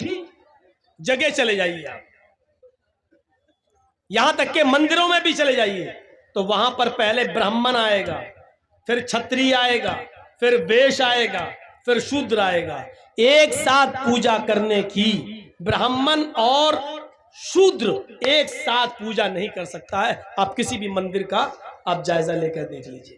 جگہ چلے جائیے، آپ یہاں تک کہ مندروں میں بھی چلے جائیے تو وہاں پر پہلے برہمن آئے گا، پھر چھتری آئے گا، پھر ویش آئے گا، پھر شودر آئے گا۔ ایک ساتھ پوجا کرنے کی برہمن اور شودر ایک ساتھ پوجا نہیں کر سکتا ہے۔ آپ کسی بھی مندر کا آپ جائزہ لے کر دیکھ لیجئے۔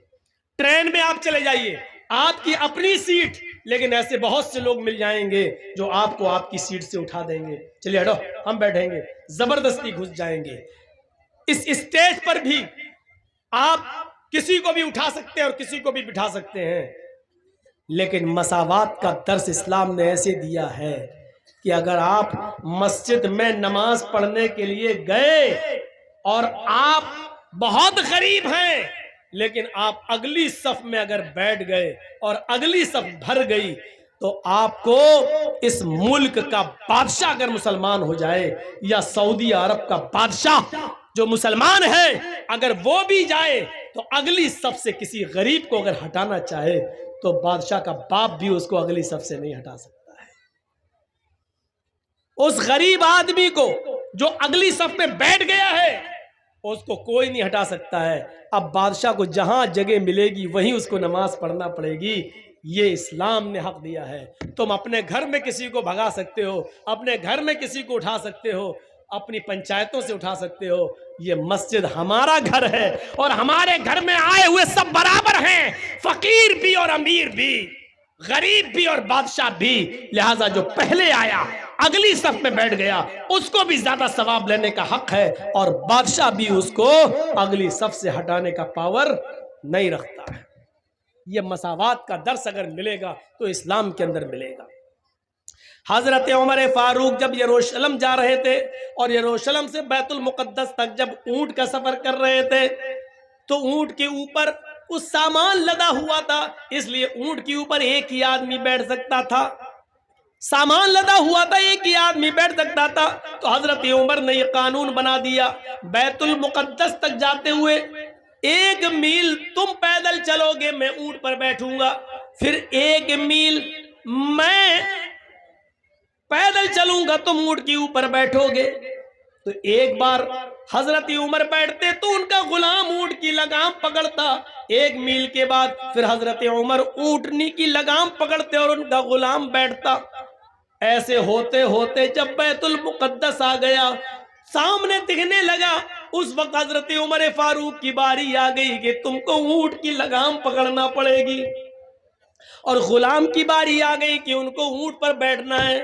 ٹرین میں آپ چلے جائیے، آپ کی اپنی سیٹ، لیکن ایسے بہت سے لوگ مل جائیں گے جو آپ کو آپ کی سیٹ سے اٹھا دیں گے، چلیے ہٹو ہم بیٹھیں گے، زبردستی گھس جائیں گے۔ اس اسٹیج پر بھی آپ کسی کو بھی اٹھا سکتے ہیں اور کسی کو بھی بٹھا سکتے ہیں، لیکن مساوات کا درس اسلام نے ایسے دیا ہے کہ اگر آپ مسجد میں نماز پڑھنے کے لیے گئے اور آپ بہت غریب ہیں، لیکن آپ اگلی صف میں اگر بیٹھ گئے اور اگلی صف بھر گئی، تو آپ کو اس ملک کا بادشاہ اگر مسلمان ہو جائے، یا سعودی عرب کا بادشاہ جو مسلمان ہے اگر وہ بھی جائے، تو اگلی صف سے کسی غریب کو اگر ہٹانا چاہے تو بادشاہ کا باپ بھی اس کو اگلی صف سے نہیں ہٹا سکتا ہے۔ اس غریب آدمی کو جو اگلی صف میں بیٹھ گیا ہے اس کو کوئی نہیں ہٹا سکتا ہے۔ اب بادشاہ کو جہاں جگہ ملے گی وہیں اس کو نماز پڑھنا پڑے گی۔ یہ اسلام نے حق دیا ہے۔ تم اپنے گھر میں کسی کو بھگا سکتے ہو، اپنے گھر میں کسی کو اٹھا سکتے ہو، اپنی پنچایتوں سے اٹھا سکتے ہو، یہ مسجد ہمارا گھر ہے اور ہمارے گھر میں آئے ہوئے سب برابر ہیں، فقیر بھی اور امیر بھی، غریب بھی اور بادشاہ بھی، لہٰذا جو پہلے آیا اگلی صف میں بیٹھ گیا اس کو بھی زیادہ ثواب لینے کا حق ہے، اور بادشاہ بھی اس کو اگلی صف سے ہٹانے کا پاور نہیں رکھتا ہے۔ یہ مساوات کا درس اگر ملے گا تو اسلام کے اندر ملے گا۔ حضرت عمر فاروق جب یروشلم جا رہے تھے اور یروشلم سے بیت المقدس تک جب اونٹ کا سفر کر رہے تھے تو اونٹ کے اوپر کچھ سامان لدا ہوا تھا، اس لیے اونٹ کے اوپر ایک ہی آدمی بیٹھ سکتا تھا، سامان لدا ہوا تھا، ایک ہی آدمی بیٹھ سکتا تھا۔ تو حضرت عمر نے یہ قانون بنا دیا، بیت المقدس تک جاتے ہوئے 1 میل تم پیدل چلو گے میں اونٹ پر بیٹھوں گا، پھر 1 میل میں پیدل چلوں گا تم اونٹ کے اوپر بیٹھو گے۔ تو ایک بار حضرت عمر بیٹھتے تو ان کا غلام اونٹ کی لگام پکڑتا، 1 میل کے بعد پھر حضرت عمر اونٹنی کی لگام پکڑتے اور ان کا غلام بیٹھتا۔ ایسے ہوتے ہوتے جب بیت المقدس آ گیا، سامنے دکھنے لگا، اس وقت حضرت عمر فاروق کی باری آ گئی کہ تم کو اونٹ کی لگام پکڑنا پڑے گی، اور غلام کی باری آ گئی کہ ان کو اونٹ پر بیٹھنا ہے۔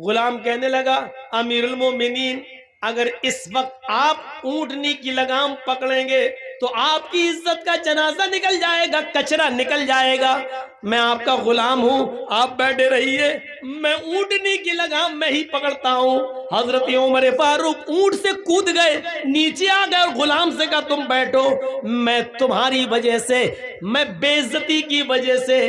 غلام کہنے لگا امیر المومنین، اگر اس وقت آپ اونٹنی کی لگام پکڑیں گے تو آپ کی عزت کا جنازہ نکل جائے گا، کچرا نکل جائے گا، میں آپ کا غلام ہوں، آپ بیٹھے رہیے، میں اونٹنی کی لگام میں ہی پکڑتا ہوں۔ حضرت عمر فاروق اونٹ سے کود گئے، نیچے آ گئے اور غلام سے کہا تم بیٹھو، میں تمہاری وجہ سے، میں بے عزتی کی وجہ سے،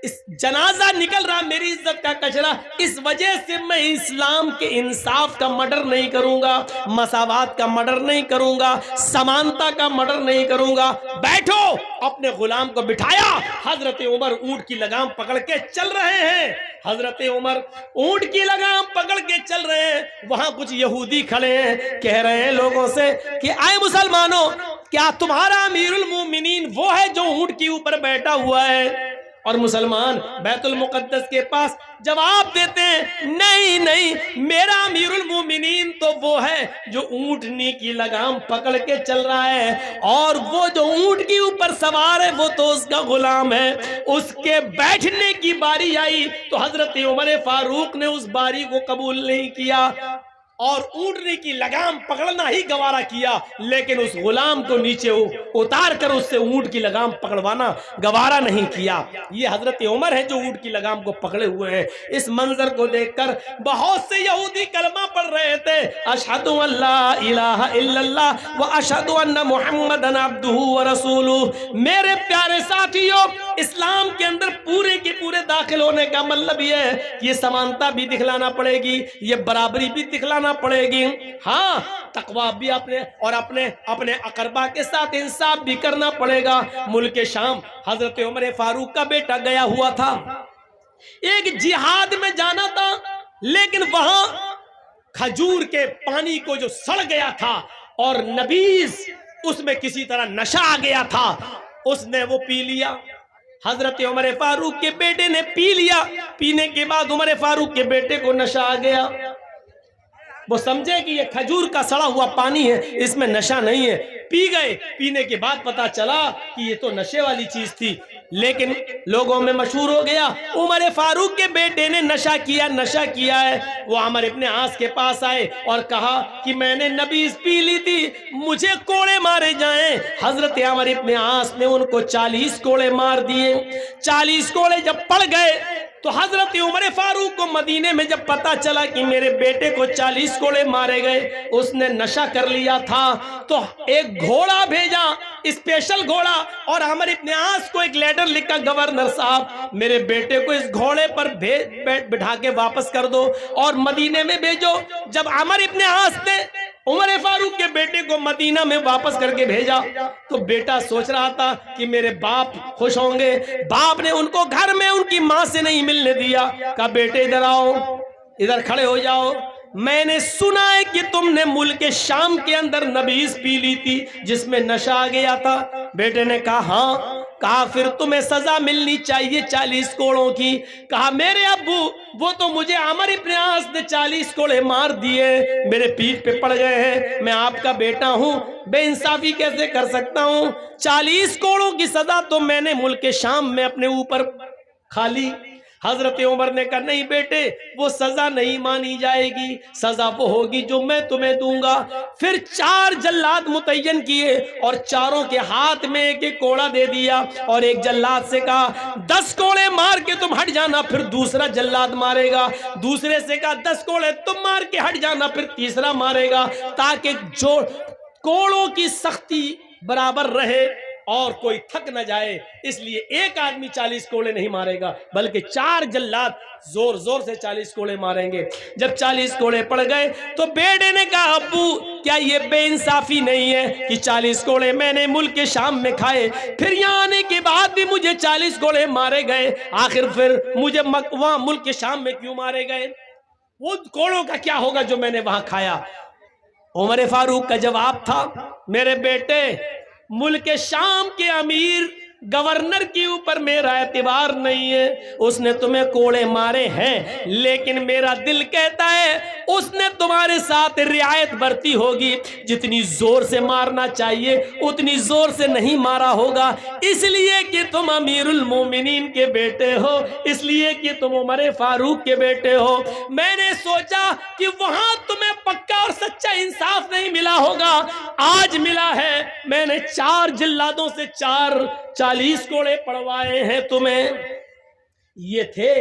اس جنازہ نکل رہا میری عزت کا کچرا، اس وجہ سے میں اسلام کے انصاف کا مڈر نہیں کروں گا، مساوات کا مڈر نہیں کروں گا، سمانتا کا مڈر نہیں کروں گا، بیٹھو۔ اپنے غلام کو بٹھایا، حضرت عمر اونٹ کی لگام پکڑ کے چل رہے ہیں، حضرت عمر اونٹ کی لگام پکڑ کے چل رہے ہیں، وہاں کچھ یہودی کھڑے ہیں، کہہ رہے ہیں لوگوں سے کہ اے مسلمانوں، کیا تمہارا امیر المومنین وہ ہے جو اونٹ کے اوپر بیٹھا ہوا ہے؟ اور مسلمان بیت المقدس کے پاس جواب دیتے ہیں نہیں نہیں، میرا امیر المومنین تو وہ ہے جو اونٹنی کی لگام پکڑ کے چل رہا ہے، اور وہ جو اونٹ کے اوپر سوار ہے وہ تو اس کا غلام ہے۔ اس کے بیٹھنے کی باری آئی تو حضرت عمر فاروق نے اس باری کو قبول نہیں کیا اور اونٹنی کی لگام پکڑنا ہی گوارا کیا، لیکن اس غلام کو نیچے اتار کر اس سے اونٹ کی لگام پکڑوانا گوارا نہیں کیا۔ یہ حضرت عمر ہے جو اونٹ کی لگام کو پکڑے ہوئے ہیں۔ اس منظر کو دیکھ کر بہت سے یہودی کلمہ پڑھ رہے تھے، اشہد ان لا الہ الا اللہ واشہد ان محمدن عبدہ ورسولہ۔ میرے پیارے ساتھیوں، اسلام کے اندر پورے کے پورے داخل ہونے کا مطلب یہ ہے کہ یہ سمانتا بھی دکھلانا پڑے گی، یہ برابری بھی دکھلانا پڑے گی، ہاں تقویٰ بھی اپنے اقربا کے ساتھ انصاف بھی کرنا پڑے گا۔ ملک شام حضرت عمر فاروق کا بیٹا گیا ہوا تھا، ایک جہاد میں جانا تھا، لیکن وہاں کھجور کے پانی کو جو سڑ گیا تھا اور نبیذ اس میں کسی طرح نشہ آ گیا تھا، اس نے وہ پی لیا۔ حضرت عمر فاروق کے بیٹے نے پی لیا، پینے کے بعد عمر فاروق کے بیٹے کو نشہ آ گیا۔ وہ سمجھے کہ یہ کھجور کا سڑا ہوا پانی ہے، اس میں نشہ نہیں ہے، پی گئے۔ پینے کے بعد پتا چلا کہ یہ تو نشے والی چیز تھی۔ لیکن لوگوں میں مشہور ہو گیا عمر فاروق کے بیٹے نے نشہ کیا ہے۔ وہ عمر ابن عاص کے پاس آئے اور کہا کہ میں نے نبیذ پی لی تھی، مجھے کوڑے مارے جائیں۔ حضرت عمر ابن عاص نے ان کو 40 کوڑے مار دیے۔ 40 کوڑے جب پڑ گئے تو حضرت عمر فاروق کو مدینے میں جب پتا چلا کہ میرے بیٹے کو 40 کوڑے مارے گئے، اس نے نشہ کر لیا تھا، تو ایک گھوڑا بھیجا، اسپیشل گھوڑا، اور عمر ابن عاص کو ایک لیٹر لکھا، گورنر صاحب میرے بیٹے کو اس گھوڑے پر بٹھا کے واپس کر دو اور مدینے میں بھیجو۔ جب عمر ابن عاص نے عمر فاروق کے بیٹے کو مدینہ میں واپس کر کے بھیجا تو بیٹا سوچ رہا تھا کہ میرے باپ خوش ہوں گے۔ باپ نے ان کو گھر میں ان کی ماں سے نہیں ملنے دیا، کہا بیٹے ادھر آؤ، ادھر کھڑے ہو جاؤ، میں نے سنا ہے کہ تم نے ملک شام کے اندر نبیذ پی لی تھی جس میں نشہ آ گیا تھا۔ بیٹے نے کہا ہاں۔ کہا پھر تمہیں سزا ملنی چاہیے 40 کوڑوں کی۔ کہا میرے ابو وہ تو مجھے عمر ابن عاص نے 40 کوڑے مار دیے، میرے پیٹھ پہ پڑ گئے ہیں، میں آپ کا بیٹا ہوں، بے انصافی کیسے کر سکتا ہوں؟ 40 کوڑوں کی سزا تو میں نے ملک شام میں اپنے اوپر کھا لی۔ حضرت عمر نے کہا نہیں بیٹے، وہ سزا نہیں مانی جائے گی، سزا وہ ہوگی جو میں تمہیں دوں گا۔ پھر 4 جلاد متعین کیے اور چاروں کے ہاتھ میں ایک کوڑا دے دیا، اور ایک جلاد سے کہا 10 کوڑے مار کے تم ہٹ جانا، پھر دوسرا جلاد مارے گا، دوسرے سے کہا 10 کوڑے تم مار کے ہٹ جانا، پھر تیسرا مارے گا، تاکہ جو کوڑوں کی سختی برابر رہے اور کوئی تھک نہ جائے۔ اس لیے ایک آدمی 40 کوڑے نہیں مارے گا بلکہ 4 جلاد زور زور سے 40 کوڑے ماریں گے۔ جب 40 کوڑے پڑ گئے تو بیٹے نے کہا ابو کیا یہ بے انصافی نہیں ہے کہ 40 کوڑے میں نے ملک شام میں کھائے، پھر یہاں آنے کے بعد بھی مجھے 40 کوڑے مارے گئے، آخر پھر مجھے وہاں ملک شام میں کیوں مارے گئے؟ وہ کوڑوں کا کیا ہوگا جو میں نے وہاں کھایا؟ عمر فاروق کا جواب تھا میرے بیٹے، ملک شام کے امیر گورنر کے اوپر میرا اعتبار نہیں ہے، اس نے تمہیں کوڑے مارے ہیں، لیکن میرا دل کہتا ہے اس نے تمہارے ساتھ رعایت برتی ہوگی، جتنی زور سے مارنا چاہیے اتنی زور سے نہیں مارا ہوگا، اس لیے کہ تم امیر المومنین کے بیٹے ہو، اس لیے کہ تم عمر فاروق کے بیٹے ہو۔ میں نے سوچا کہ وہاں تمہیں پکا اور سچا انصاف نہیں ملا ہوگا، آج ملا ہے، میں نے 4 جلادوں سے 40 کوڑے پڑوائے ہیں تمہیں۔ یہ تھے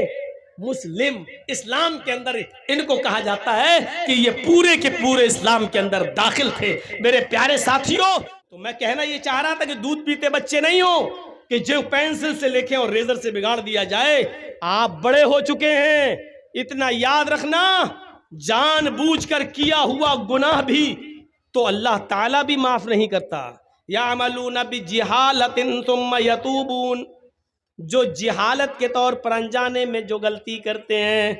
مسلم، اسلام کے اندر ان کو کہا جاتا ہے کہ یہ پورے کے پورے اسلام کے اندر داخل تھے۔ میرے پیارے ساتھیوں، تو میں کہنا یہ چاہ رہا تھا کہ دودھ پیتے بچے نہیں ہو کہ جو پینسل سے لکھیں اور ریزر سے بگاڑ دیا جائے۔ آپ بڑے ہو چکے ہیں، اتنا یاد رکھنا، جان بوجھ کر کیا ہوا گناہ بھی تو اللہ تعالیٰ بھی معاف نہیں کرتا۔ یعملون بجہالۃ ثم یتوبون، جو جہالت کے طور پر انجانے میں جو غلطی کرتے ہیں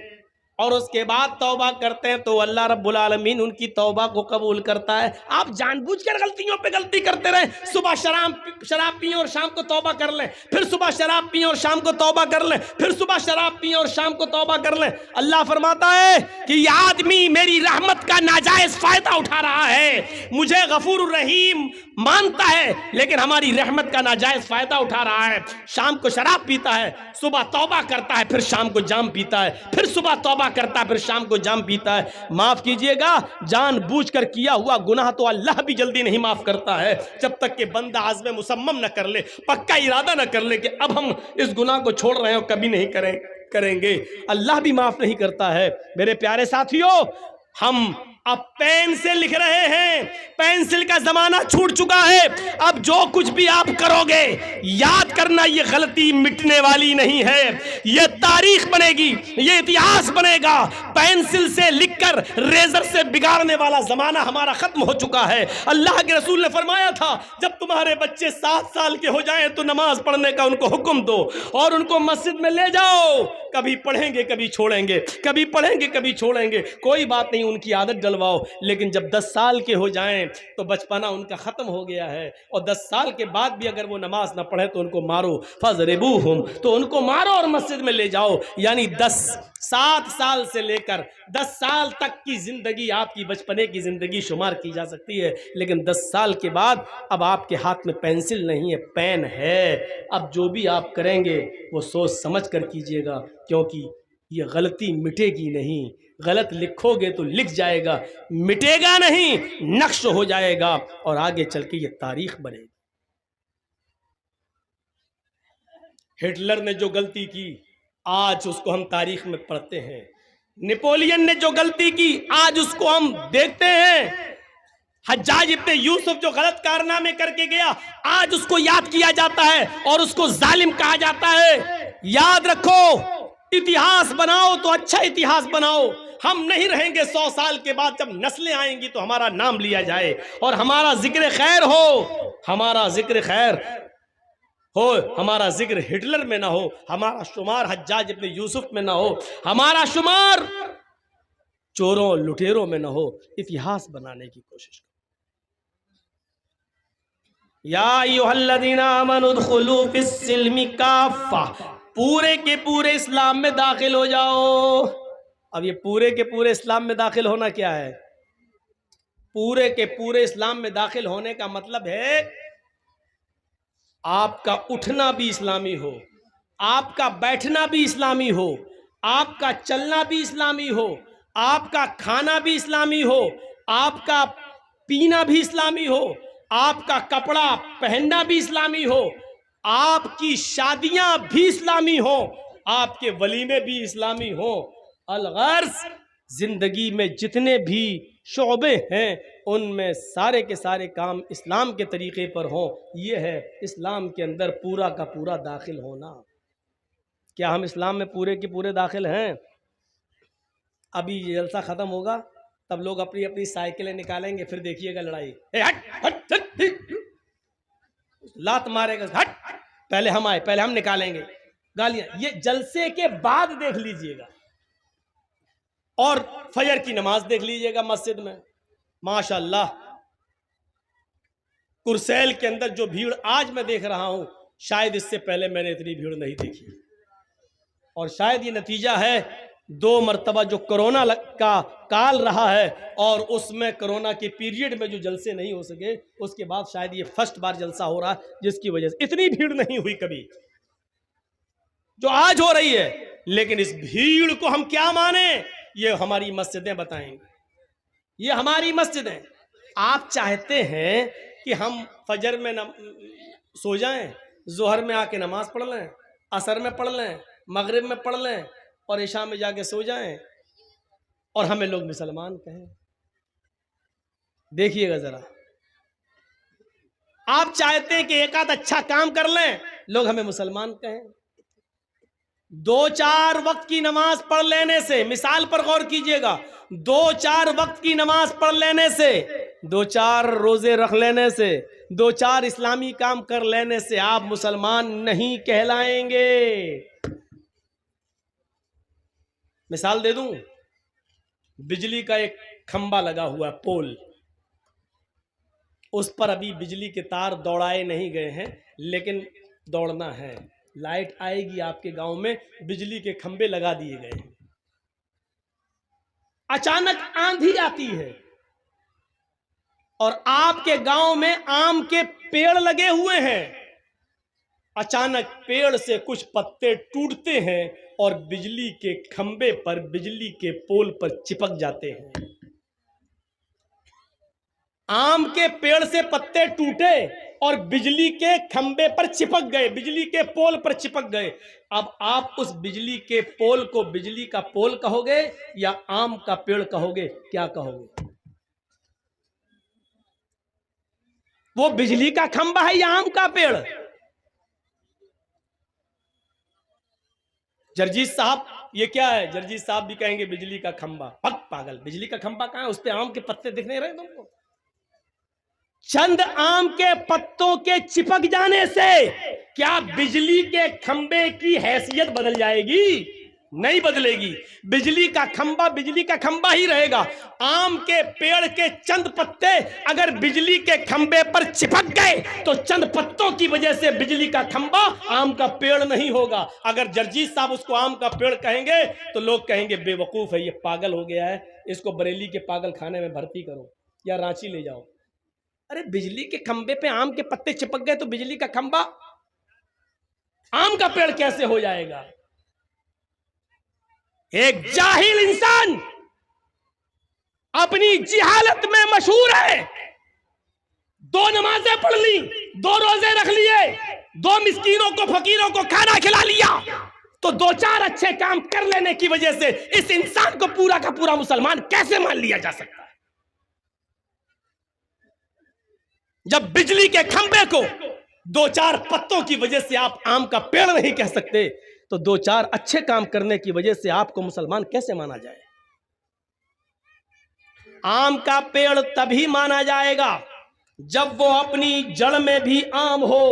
اور اس کے بعد توبہ کرتے ہیں تو اللہ رب العالمین ان کی توبہ کو قبول کرتا ہے۔ آپ جان بوجھ کر غلطیوں پہ غلطی کرتے رہیں، صبح شراب پئیں اور شام کو توبہ کر لیں، پھر صبح شراب پئیں اور شام کو توبہ کر لیں، پھر صبح شراب پئیں اور شام کو توبہ کر لیں۔ اللہ فرماتا ہے کہ یہ آدمی میری رحمت کا ناجائز فائدہ اٹھا رہا ہے، مجھے غفور الرحیم مانتا ہے لیکن ہماری رحمت کا ناجائز فائدہ اٹھا رہا ہے۔ شام کو شراب پیتا ہے، صبح توبہ کرتا ہے، پھر شام کو جام پیتا ہے، پھر صبح توبہ کرتا ہے، پھر شام کو جام پیتا ہے۔ معاف کیجئے گا، جان بوجھ کر کیا ہوا گناہ تو اللہ بھی جلدی نہیں معاف کرتا ہے جب تک کہ بندہ عزم مصمم نہ کر لے، پکا ارادہ نہ کر لے کہ اب ہم اس گناہ کو چھوڑ رہے ہیں اور کبھی نہیں کریں گے، اللہ بھی معاف نہیں کرتا ہے۔ میرے پیارے ساتھیوں، ہم اب پین سے لکھ رہے ہیں، پینسل کا زمانہ چھوٹ چکا ہے، اب جو کچھ بھی آپ کرو گے یاد کرنا یہ غلطی مٹنے والی نہیں ہے، یہ تاریخ بنے گی، یہ اتہاس بنے گا۔ پینسل سے لکھ کر ریزر سے بگاڑنے والا زمانہ ہمارا ختم ہو چکا ہے۔ اللہ کے رسول نے فرمایا تھا جب تمہارے بچے 7 سال کے ہو جائیں تو نماز پڑھنے کا ان کو حکم دو اور ان کو مسجد میں لے جاؤ، کبھی پڑھیں گے کبھی چھوڑیں گے، کبھی پڑھیں گے کبھی چھوڑیں گے، کوئی بات نہیں، ان کی عادت ڈل نکلواؤ، لیکن جب 10 سال کے ہو جائیں تو بچپنا ان کا ختم ہو گیا ہے، اور 10 سال کے بعد بھی اگر وہ نماز نہ پڑھے تو ان کو مارو، فَضْرِبُوهُمْ، تو ان کو مارو اور مسجد میں لے جاؤ۔ یعنی 7 سال سے لے کر 10 سال تک کی زندگی آپ کی بچپنے کی زندگی شمار کی جا سکتی ہے، لیکن 10 سال کے بعد اب آپ کے ہاتھ میں پینسل نہیں ہے، پین ہے۔ اب جو بھی آپ کریں گے وہ سوچ سمجھ کر کیجئے گا، کیونکہ یہ غلطی مٹے گی نہیں، غلط لکھو گے تو لکھ جائے گا، مٹے گا نہیں، نقش ہو جائے گا اور آگے چل کے یہ تاریخ بنے گی۔ ہٹلر نے جو غلطی کی آج اس کو ہم تاریخ میں پڑھتے ہیں، نپولین نے جو غلطی کی آج اس کو ہم دیکھتے ہیں، حجاج ابن یوسف جو غلط کارنامے کر کے گیا آج اس کو یاد کیا جاتا ہے اور اس کو ظالم کہا جاتا ہے۔ یاد رکھو، اتہاس بناؤ تو اچھا اتہاس بناؤ۔ ہم نہیں رہیں گے 100 سال کے بعد جب نسلیں آئیں گی تو ہمارا نام لیا جائے اور ہمارا ذکر خیر ہو، ہمارا ذکر خیر ہو، ہمارا ذکر ہٹلر میں نہ ہو، ہمارا شمار حجاج ابن یوسف میں نہ ہو، ہمارا شمار چوروں لٹیروں میں نہ ہو۔ اتہاس بنانے کی کوشش کرو۔ یا ایھا الذین آمنوا ادخلوا فی السلم کافہ، پورے کے پورے اسلام میں داخل ہو جاؤ۔ اب یہ پورے کے پورے اسلام میں داخل ہونا کیا ہے؟ پورے کے پورے اسلام میں داخل ہونے کا مطلب ہے آپ کا اٹھنا بھی اسلامی ہو، آپ کا بیٹھنا بھی اسلامی ہو، آپ کا چلنا بھی اسلامی ہو، آپ کا کھانا بھی اسلامی ہو، آپ کا پینا بھی اسلامی ہو، آپ کا کپڑا پہننا بھی اسلامی ہو، آپ کی شادیاں بھی اسلامی ہوں، آپ کے ولیمے بھی اسلامی ہوں۔ الغرض زندگی میں جتنے بھی شعبے ہیں ان میں سارے کے سارے کام اسلام کے طریقے پر ہوں، یہ ہے اسلام کے اندر پورا کا پورا داخل ہونا۔ کیا ہم اسلام میں پورے کے پورے داخل ہیں؟ ابھی یہ جلسہ ختم ہوگا تب لوگ اپنی اپنی سائیکلیں نکالیں گے، پھر دیکھیے گا لڑائی، ہٹ ہٹ ہٹ ہٹ، لات مارے گا، ہٹ، پہلے ہم آئے، پہلے ہم نکالیں گے گالیاں۔ یہ جلسے کے بعد دیکھ لیجئے گا، اور فجر کی نماز دیکھ لیجئے گا مسجد میں، ماشاءاللہ کرسیل کے اندر جو بھیڑ آج میں دیکھ رہا ہوں شاید اس سے پہلے میں نے اتنی بھیڑ نہیں دیکھی، اور شاید یہ نتیجہ ہے 2 مرتبہ جو کرونا کا کال رہا ہے اور اس میں کرونا کے پیریڈ میں جو جلسے نہیں ہو سکے، اس کے بعد شاید یہ فرسٹ بار جلسہ ہو رہا ہے جس کی وجہ سے اتنی بھیڑ نہیں ہوئی کبھی جو آج ہو رہی ہے۔ لیکن اس بھیڑ کو ہم کیا مانیں یہ ہماری مسجدیں بتائیں گے، یہ ہماری مسجدیں۔ آپ چاہتے ہیں کہ ہم فجر میں سو جائیں، ظہر میں آ کے نماز پڑھ لیں، عصر میں پڑھ لیں، مغرب میں پڑھ لیں اور عشاء میں جا کے سو جائیں اور ہمیں لوگ مسلمان کہیں؟ دیکھیے گا ذرا، آپ چاہتے ہیں کہ ایک آدھ اچھا کام کر لیں لوگ ہمیں مسلمان کہیں؟ 2-4 وقت کی نماز پڑھ لینے سے، مثال پر غور کیجئے گا، 2-4 وقت کی نماز پڑھ لینے سے، 2-4 روزے رکھ لینے سے، 2-4 اسلامی کام کر لینے سے آپ مسلمان نہیں کہلائیں گے۔ مثال دے دوں، بجلی کا ایک کھمبا لگا ہوا ہے، پول، اس پر ابھی بجلی کے تار دوڑائے نہیں گئے ہیں لیکن دوڑنا ہے، لائٹ آئے گی آپ کے گاؤں میں، بجلی کے کھمبے لگا دیے گئے ہیں، اچانک آندھی آتی ہے اور آپ کے گاؤں میں آم کے پیڑ لگے ہوئے ہیں، اچانک پیڑ سے کچھ پتے ٹوٹتے ہیں اور بجلی کے کھمبے پر، بجلی کے پول پر چپک جاتے ہیں۔ آم کے پیڑ سے پتے ٹوٹے اور بجلی کے کھمبے پر چپک گئے، بجلی کے پول پر چپک گئے۔ اب آپ اس بجلی کے پول کو بجلی کا پول کہو گے یا آم کا پیڑ کہو گے؟ کیا کہو گے؟ وہ بجلی کا کھمبا ہے یا آم کا پیڑ؟ جرجیت صاحب یہ کیا ہے؟ جرجیت صاحب بھی کہیں گے بجلی کا کھمبا۔ پک پاگل، بجلی کا کھمبا کہاں ہے؟ اس پہ آم کے پتے دکھ نہیں رہے تم کو؟ چند آم کے پتوں کے چپک جانے سے کیا بجلی کے کھمبے کی حیثیت بدل جائے گی؟ نہیں بدلے گی. بجلی کا کھمبا ہی رہے گا. آم کے پیڑ کے چند پتے اگر بجلی کے کھمبے پر چپک گئے تو چند پتوں کی وجہ سے بجلی کا کھمبا آم کا پیڑ نہیں ہوگا. اگر جرجیت صاحب اس کو آم کا پیڑ کہیں گے تو لوگ کہیں گے بے وقوف ہے, یہ پاگل ہو گیا ہے, اس کو بریلی کے پاگل خانے میں بھرتی کرو یا رانچی لے جاؤ. ارے بجلی کے کھمبے پہ آم کے پتے چپک گئے تو بجلی کا کھمبا آم کا پیڑ کیسے ہو جائے گا؟ ایک جاہل انسان اپنی جہالت میں مشہور ہے. 2 نمازیں پڑھ لی, 2 روزے رکھ لیے, 2 مسکینوں کو فقیروں کو کھانا کھلا لیا, تو 2-4 اچھے کام کر لینے کی وجہ سے اس انسان کو پورا کا پورا مسلمان کیسے مان لیا جا سکتا ہے؟ جب بجلی کے کھمبے کو 2-4 پتوں کی وجہ سے آپ آم کا پیڑ نہیں کہہ سکتے تو 2-4 اچھے کام کرنے کی وجہ سے آپ کو مسلمان کیسے مانا جائے؟ آم کا پیڑ تبھی مانا جائے گا جب وہ اپنی جڑ میں بھی آم ہو,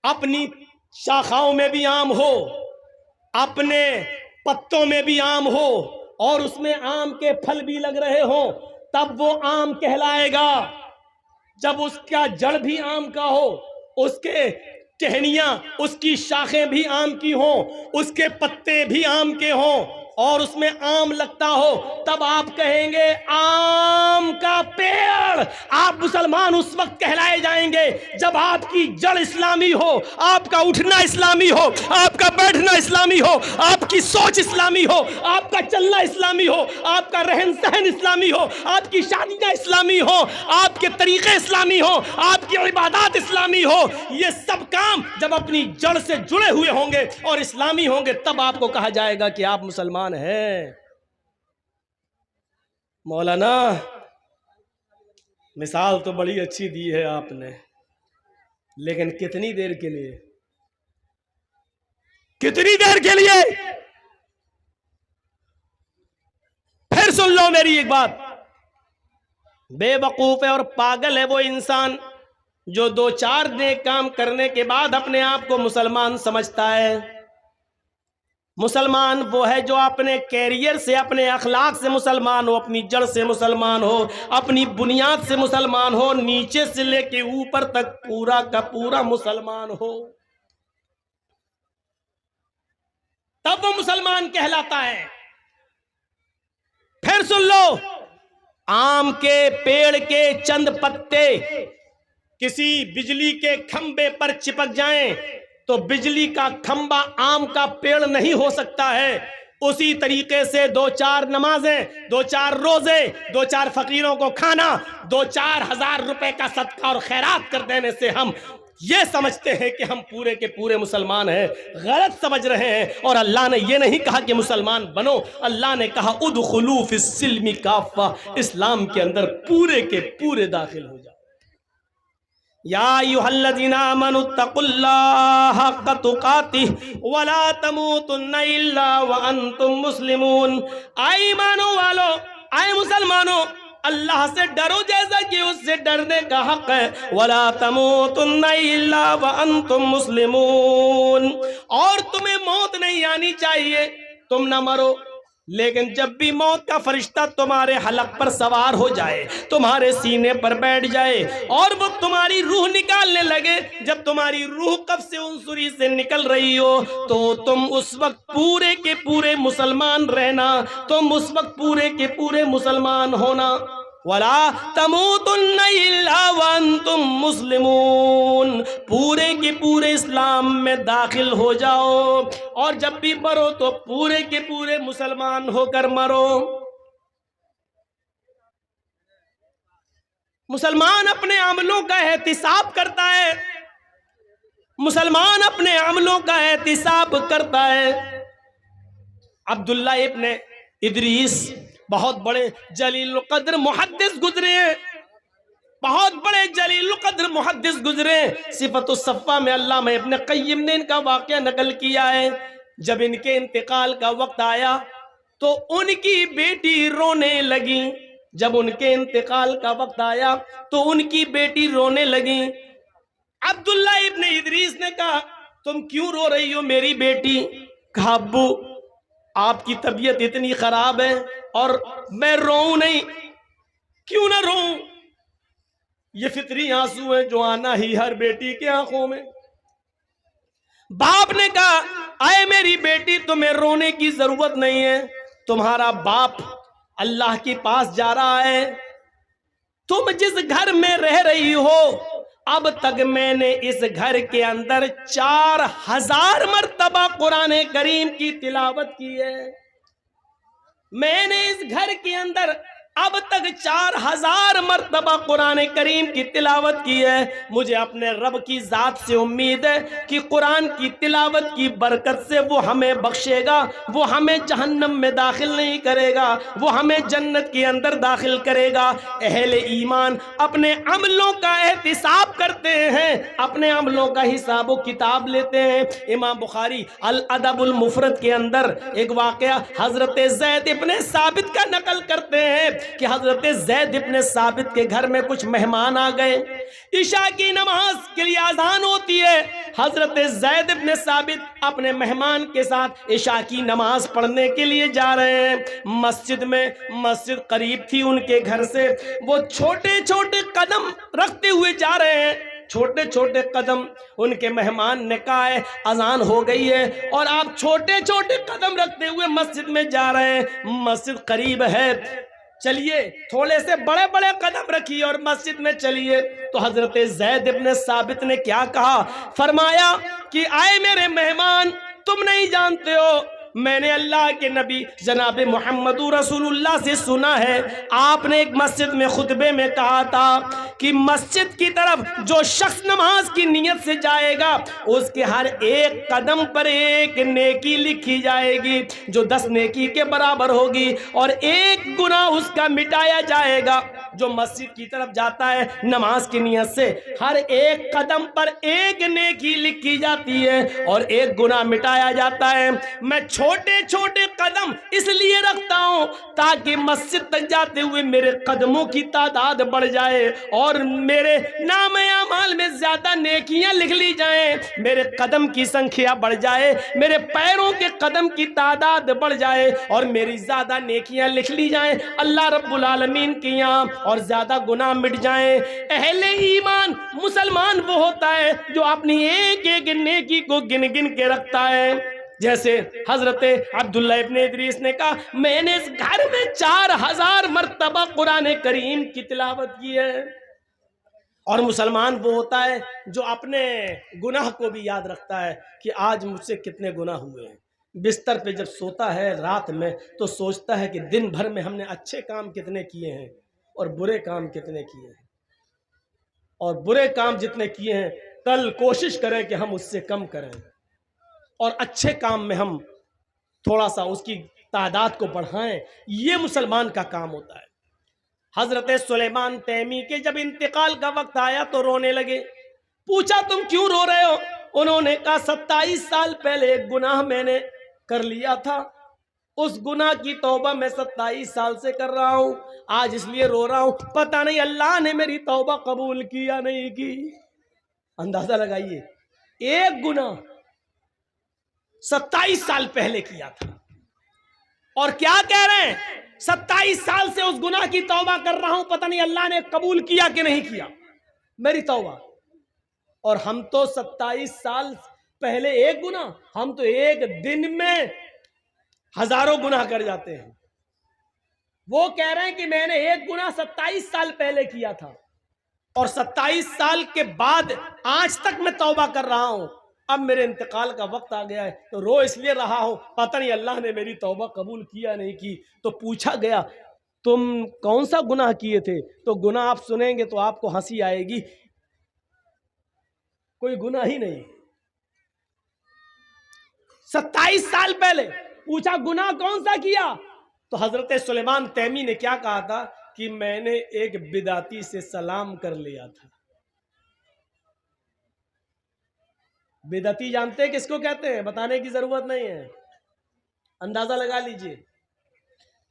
اپنی شاخاؤں میں بھی آم ہو, اپنے پتوں میں بھی آم ہو, اور اس میں آم کے پھل بھی لگ رہے ہوں, تب وہ آم کہلائے گا. جب اس کا جڑ بھی آم کا ہو, اس کے ٹہنیاں, اس کی شاخیں بھی آم کی ہوں, اس کے پتے بھی آم کے ہوں, اور اس میں آم لگتا ہو, تب آپ کہیں گے آم کا پیڑ. آپ مسلمان اس وقت کہلائے جائیں گے جب آپ کی جڑ اسلامی ہو, آپ کا اٹھنا اسلامی ہو, آپ کا بیٹھنا اسلامی ہو, آپ کی سوچ اسلامی ہو, آپ کا چلنا اسلامی ہو, آپ کا رہن سہن اسلامی ہو, آپ کی شادیاں اسلامی ہو, آپ کے طریقے اسلامی ہو, آپ کی عبادات اسلامی ہو. یہ سب کام جب اپنی جڑ سے جڑے ہوئے ہوں گے اور اسلامی ہوں گے تب آپ کو کہا جائے گا کہ آپ مسلمان ہیں. مولانا مثال تو بڑی اچھی دی ہے آپ نے, لیکن کتنی دیر کے لیے, کتنی دیر کے لیے؟ پھر سن لو میری ایک بات, بے وقوف ہے اور پاگل ہے وہ انسان جو 2-4 نیک کام کرنے کے بعد اپنے آپ کو مسلمان سمجھتا ہے. مسلمان وہ ہے جو اپنے کیریئر سے, اپنے اخلاق سے مسلمان ہو, اپنی جڑ سے مسلمان ہو, اپنی بنیاد سے مسلمان ہو, نیچے سے لے کے اوپر تک پورا کا پورا مسلمان ہو, تب وہ مسلمان کہلاتا ہے. پھر سن لو, آم کے پیڑ کے چند پتے کسی بجلی کے کھمبے پر چپک جائیں تو بجلی کا کھمبا آم کا پیڑ نہیں ہو سکتا ہے. اسی طریقے سے 2-4 نمازیں, 2-4 روزے, 2-4 فقیروں کو کھانا, 2-4 ہزار روپے کا صدقہ اور خیرات کر دینے سے ہم یہ سمجھتے ہیں کہ ہم پورے کے پورے مسلمان ہیں. غلط سمجھ رہے ہیں. اور اللہ نے یہ نہیں کہا کہ مسلمان بنو, اللہ نے کہا ادخلوا فی السلم کافہ, اسلام کے اندر پورے کے پورے داخل ہو جاؤ. یا ایھا الذین آمنوا اتقوا اللہ حق تقاتہ ولا تموتن الا وانتم مسلمون. اے ایمانوں والو, اے مسلمانوں, اللہ سے ڈرو جیسا کہ اس سے ڈرنے کا حق ہے. ولا تموتن الا وانتم مسلمون, اور تمہیں موت نہیں آنی چاہیے, تم نہ مرو, لیکن جب بھی موت کا فرشتہ تمہارے حلق پر سوار ہو جائے, تمہارے سینے پر بیٹھ جائے اور وہ تمہاری روح نکالنے لگے, جب تمہاری روح قبض عنصری سے نکل رہی ہو تو تم اس وقت پورے کے پورے مسلمان رہنا, تم اس وقت پورے کے پورے مسلمان ہونا. وَلَا تَمُوتُنَّ إِلَّا وَأَنْتُمْ مُسْلِمُونَ, پورے کے پورے اسلام میں داخل ہو جاؤ, اور جب بھی مرو تو پورے کے پورے مسلمان ہو کر مرو. مسلمان اپنے عملوں کا احتساب کرتا ہے, مسلمان اپنے عملوں کا احتساب کرتا ہے. عبداللہ ابن ادریس بہت بڑے جلیل القدر محدث گزرے ہیں, بہت بڑے جلیل القدر محدث گزرے. صفت الصفہ میں علامہ ابن قیم نے ان کا واقعہ نقل کیا ہے. جب ان کے انتقال کا وقت آیا تو ان کی بیٹی رونے لگی. جب ان کے انتقال کا وقت آیا تو ان کی بیٹی رونے لگی. عبداللہ ابن ادریس نے کہا تم کیوں رو رہی ہو میری بیٹی؟ کہا ابو آپ کی طبیعت اتنی خراب ہے اور میں روؤں نہیں، کیوں نہ روؤں؟ یہ فطری آنسو ہیں جو آنا ہی ہر بیٹی کے آنکھوں میں۔ باپ نے کہا اے میری بیٹی تمہیں رونے کی ضرورت نہیں ہے، تمہارا باپ اللہ کے پاس جا رہا ہے، تم جس گھر میں رہ رہی ہو اب تک میں نے اس گھر کے اندر 4000 مرتبہ قرآن کریم کی تلاوت کی ہے، میں نے اس گھر کے اندر اب تک 4000 مرتبہ قرآن کریم کی تلاوت کی ہے، مجھے اپنے رب کی ذات سے امید ہے کہ قرآن کی تلاوت کی برکت سے وہ ہمیں بخشے گا، وہ ہمیں جہنم میں داخل نہیں کرے گا، وہ ہمیں جنت کے اندر داخل کرے گا۔ اہل ایمان اپنے عملوں کا احتساب کرتے ہیں، اپنے عملوں کا حساب و کتاب لیتے ہیں۔ امام بخاری الادب المفرد کے اندر ایک واقعہ حضرت زید ابن ثابت کا نقل کرتے ہیں کہ حضرت زید ابن ثابت کے گھر میں کچھ مہمان آ گئے، عشاء کی نماز کے لیے اذان ہوتی ہے، حضرت زید ابن ثابت اپنے مہمان کے ساتھ عشاء کی نماز پڑھنے کے لیے جا رہے ہیں۔ مسجد قریب تھی ان کے گھر سے، وہ چھوٹے چھوٹے قدم رکھتے ہوئے جا رہے ہیں، چھوٹے چھوٹے قدم۔ ان کے مہمان نے کہا ہے اذان ہو گئی ہے اور آپ چھوٹے چھوٹے قدم رکھتے ہوئے مسجد میں جا رہے ہیں، مسجد قریب ہے، چلیے تھوڑے سے بڑے بڑے قدم رکھیے اور مسجد میں چلیے۔ تو حضرت زید ابن ثابت نے کیا کہا؟ فرمایا کہ آئے میرے مہمان، تم نہیں جانتے ہو میں نے اللہ کے نبی جناب محمد رسول اللہ سے سنا ہے، آپ نے ایک مسجد میں خطبے میں کہا تھا کہ مسجد کی طرف جو شخص نماز کی نیت سے جائے گا اس کے ہر ایک قدم پر ایک نیکی لکھی جائے گی جو 10 نیکی کے برابر ہوگی، اور ایک گناہ اس کا مٹایا جائے گا۔ جو مسجد کی طرف جاتا ہے نماز کی نیت سے، ہر ایک قدم پر ایک نیکی لکھی جاتی ہے اور ایک گناہ مٹایا جاتا ہے۔ میں چھوٹے چھوٹے قدم اس لیے رکھتا ہوں تاکہ مسجد تک جاتے ہوئے میرے قدموں کی تعداد بڑھ جائے اور میرے نام اعمال میں زیادہ نیکیاں لکھ لی جائیں، میرے قدم کی سنکھیا بڑھ جائے، میرے پیروں کے قدم کی تعداد بڑھ جائے اور میری زیادہ نیکیاں لکھ لی جائیں اللہ رب العالمین کی یہاں، اور زیادہ گناہ مٹ جائیں۔ اہل ایمان مسلمان وہ ہوتا ہے جو اپنی ایک ایک نیکی کو گن گن کے رکھتا ہے۔ جیسے حضرت عبداللہ ابن ادریس نے کہا میں نے اس گھر میں 4000 مرتبہ قرآن کریم کی تلاوت کی ہے۔ اور مسلمان وہ ہوتا ہے جو اپنے گناہ کو بھی یاد رکھتا ہے کہ آج مجھ سے کتنے گناہ ہوئے ہیں۔ بستر پہ جب سوتا ہے رات میں تو سوچتا ہے کہ دن بھر میں ہم نے اچھے کام کتنے کیے ہیں اور برے کام کتنے کیے ہیں، اور برے کام جتنے کیے ہیں کل کوشش کریں کہ ہم اس سے کم کریں اور اچھے کام میں ہم تھوڑا سا اس کی تعداد کو بڑھائیں۔ یہ مسلمان کا کام ہوتا ہے۔ حضرت سلیمان تیمی کے جب انتقال کا وقت آیا تو رونے لگے، پوچھا تم کیوں رو رہے ہو؟ انہوں نے کہا 27 سال پہلے ایک گناہ میں نے کر لیا تھا، اس گناہ کی توبہ میں 27 سال سے کر رہا ہوں، آج اس لیے رو رہا ہوں، پتہ نہیں اللہ نے میری توبہ قبول کی یا نہیں کی۔ اندازہ لگائیے، ایک گناہ 27 سال پہلے کیا تھا اور کیا کہہ رہے ہیں 27 سال سے اس گناہ کی توبہ کر رہا ہوں، پتہ نہیں اللہ نے قبول کیا کہ نہیں کیا میری توبہ۔ اور ہم تو 27 سال پہلے ایک گناہ، ہم تو ایک دن میں ہزاروں گناہ کر جاتے ہیں۔ وہ کہہ رہے ہیں کہ میں نے ایک گناہ 27 سال پہلے کیا تھا اور 27 سال کے بعد آج تک میں توبہ کر رہا ہوں، اب میرے انتقال کا وقت آ گیا ہے تو رو اس لیے رہا ہوں، پتہ نہیں اللہ نے میری توبہ قبول کیا نہیں کی۔ تو پوچھا گیا تم کون سا گناہ کیے تھے؟ تو گناہ آپ سنیں گے تو آپ کو ہنسی آئے گی، کوئی گناہ ہی نہیں۔ 27 سال پہلے پوچھا گناہ کون سا کیا؟ تو حضرت سلیمان تیمی نے کیا کہا تھا کہ میں نے ایک بدعتی سے سلام کر لیا تھا۔ بدعتی جانتے ہیں کس کو کہتے ہیں؟ بتانے کی ضرورت نہیں ہے، اندازہ لگا لیجئے۔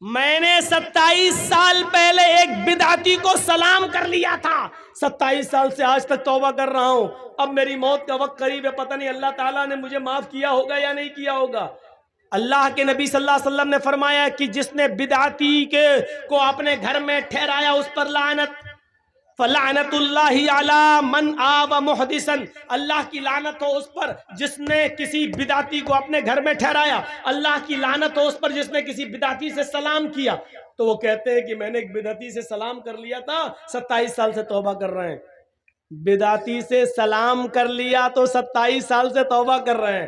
میں نے 27 سال پہلے ایک بدعتی کو سلام کر لیا تھا، 27 سال سے آج تک توبہ کر رہا ہوں، اب میری موت کا وقت قریب ہے، پتہ نہیں اللہ تعالیٰ نے مجھے معاف کیا ہوگا یا نہیں کیا ہوگا۔ اللہ کے نبی صلی اللہ علیہ وسلم نے فرمایا کہ جس نے بدعتی کو اپنے گھر میں ٹھہرایا اس پر لعنت، فلعنت اللہ علی من آوى محدثا، اللہ کی لعنت ہو اس پر جس نے کسی بدعتی کو اپنے گھر میں ٹھہرایا، اللہ کی لعنت ہو اس پر جس نے کسی بدعتی سے سلام کیا۔ تو وہ کہتے ہیں کہ میں نے ایک بدعتی سے سلام کر لیا تھا، 27 سال سے توبہ کر رہے ہیں۔ بدعتی سے سلام کر لیا تو 27 سال سے توبہ کر رہے ہیں۔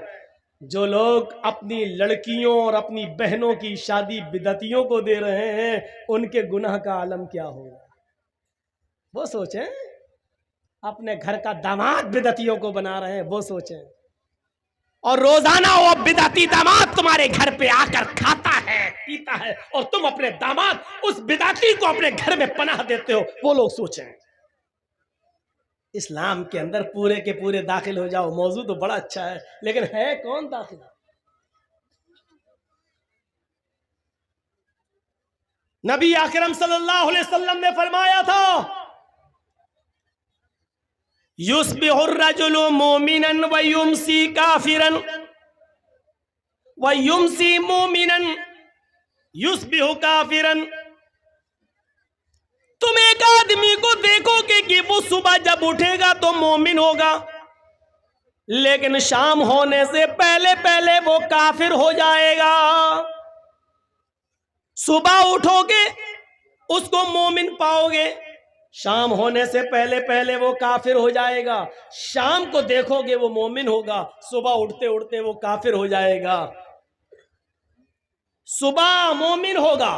جو لوگ اپنی لڑکیوں اور اپنی بہنوں کی شادی بدعتیوں کو دے رہے ہیں ان کے گناہ کا عالم کیا ہوگا، وہ سوچیں۔ اپنے گھر کا داماد بدعتیوں کو بنا رہے ہیں، وہ سوچیں۔ اور روزانہ وہ بدعتی داماد تمہارے گھر پہ آ کر کھاتا ہے، پیتا ہے، اور تم اپنے داماد اس بدعتی کو اپنے گھر میں پناہ دیتے ہو، وہ لوگ سوچیں۔ اسلام کے اندر پورے کے پورے داخل ہو جاؤ، موضوع تو بڑا اچھا ہے لیکن ہے کون داخل؟ نبی اکرم صلی اللہ علیہ وسلم نے فرمایا تھا یصبح الرجل مومنا ویمسی کافرا ویمسی مومنا یصبح کافرا۔ تم ایک آدمی کو دیکھو گے کہ وہ صبح جب اٹھے گا تو مومن ہوگا، لیکن شام ہونے سے پہلے پہلے وہ کافر ہو جائے گا۔ صبح اٹھو گے اس کو مومن پاؤ گے، شام ہونے سے پہلے پہلے وہ کافر ہو جائے گا۔ شام کو دیکھو گے وہ مومن ہوگا، صبح اٹھتے اٹھتے وہ کافر ہو جائے گا۔ صبح مومن ہوگا،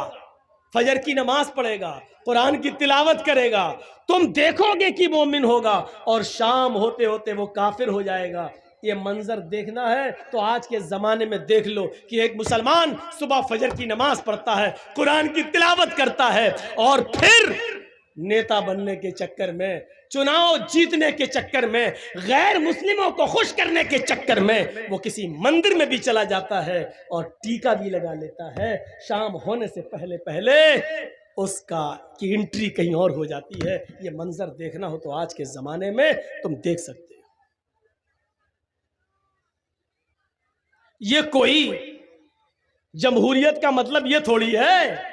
فجر کی نماز پڑھے گا، قرآن کی تلاوت کرے گا، تم دیکھو گے کہ مومن ہوگا، اور شام ہوتے ہوتے وہ کافر ہو جائے گا۔ یہ منظر دیکھنا ہے تو آج کے زمانے میں دیکھ لو کہ ایک مسلمان صبح فجر کی نماز پڑھتا ہے، قرآن کی تلاوت کرتا ہے، اور پھر نیتا بننے کے چکر میں، چناؤ جیتنے کے چکر میں، غیر مسلموں کو خوش کرنے کے چکر میں وہ کسی مندر میں بھی چلا جاتا ہے اور ٹیکا بھی لگا لیتا ہے۔ شام ہونے سے پہلے پہلے اس کی انٹری کہیں اور ہو جاتی ہے۔ یہ منظر دیکھنا ہو تو آج کے زمانے میں تم دیکھ سکتے ہو۔ یہ کوئی جمہوریت کا مطلب یہ تھوڑی ہے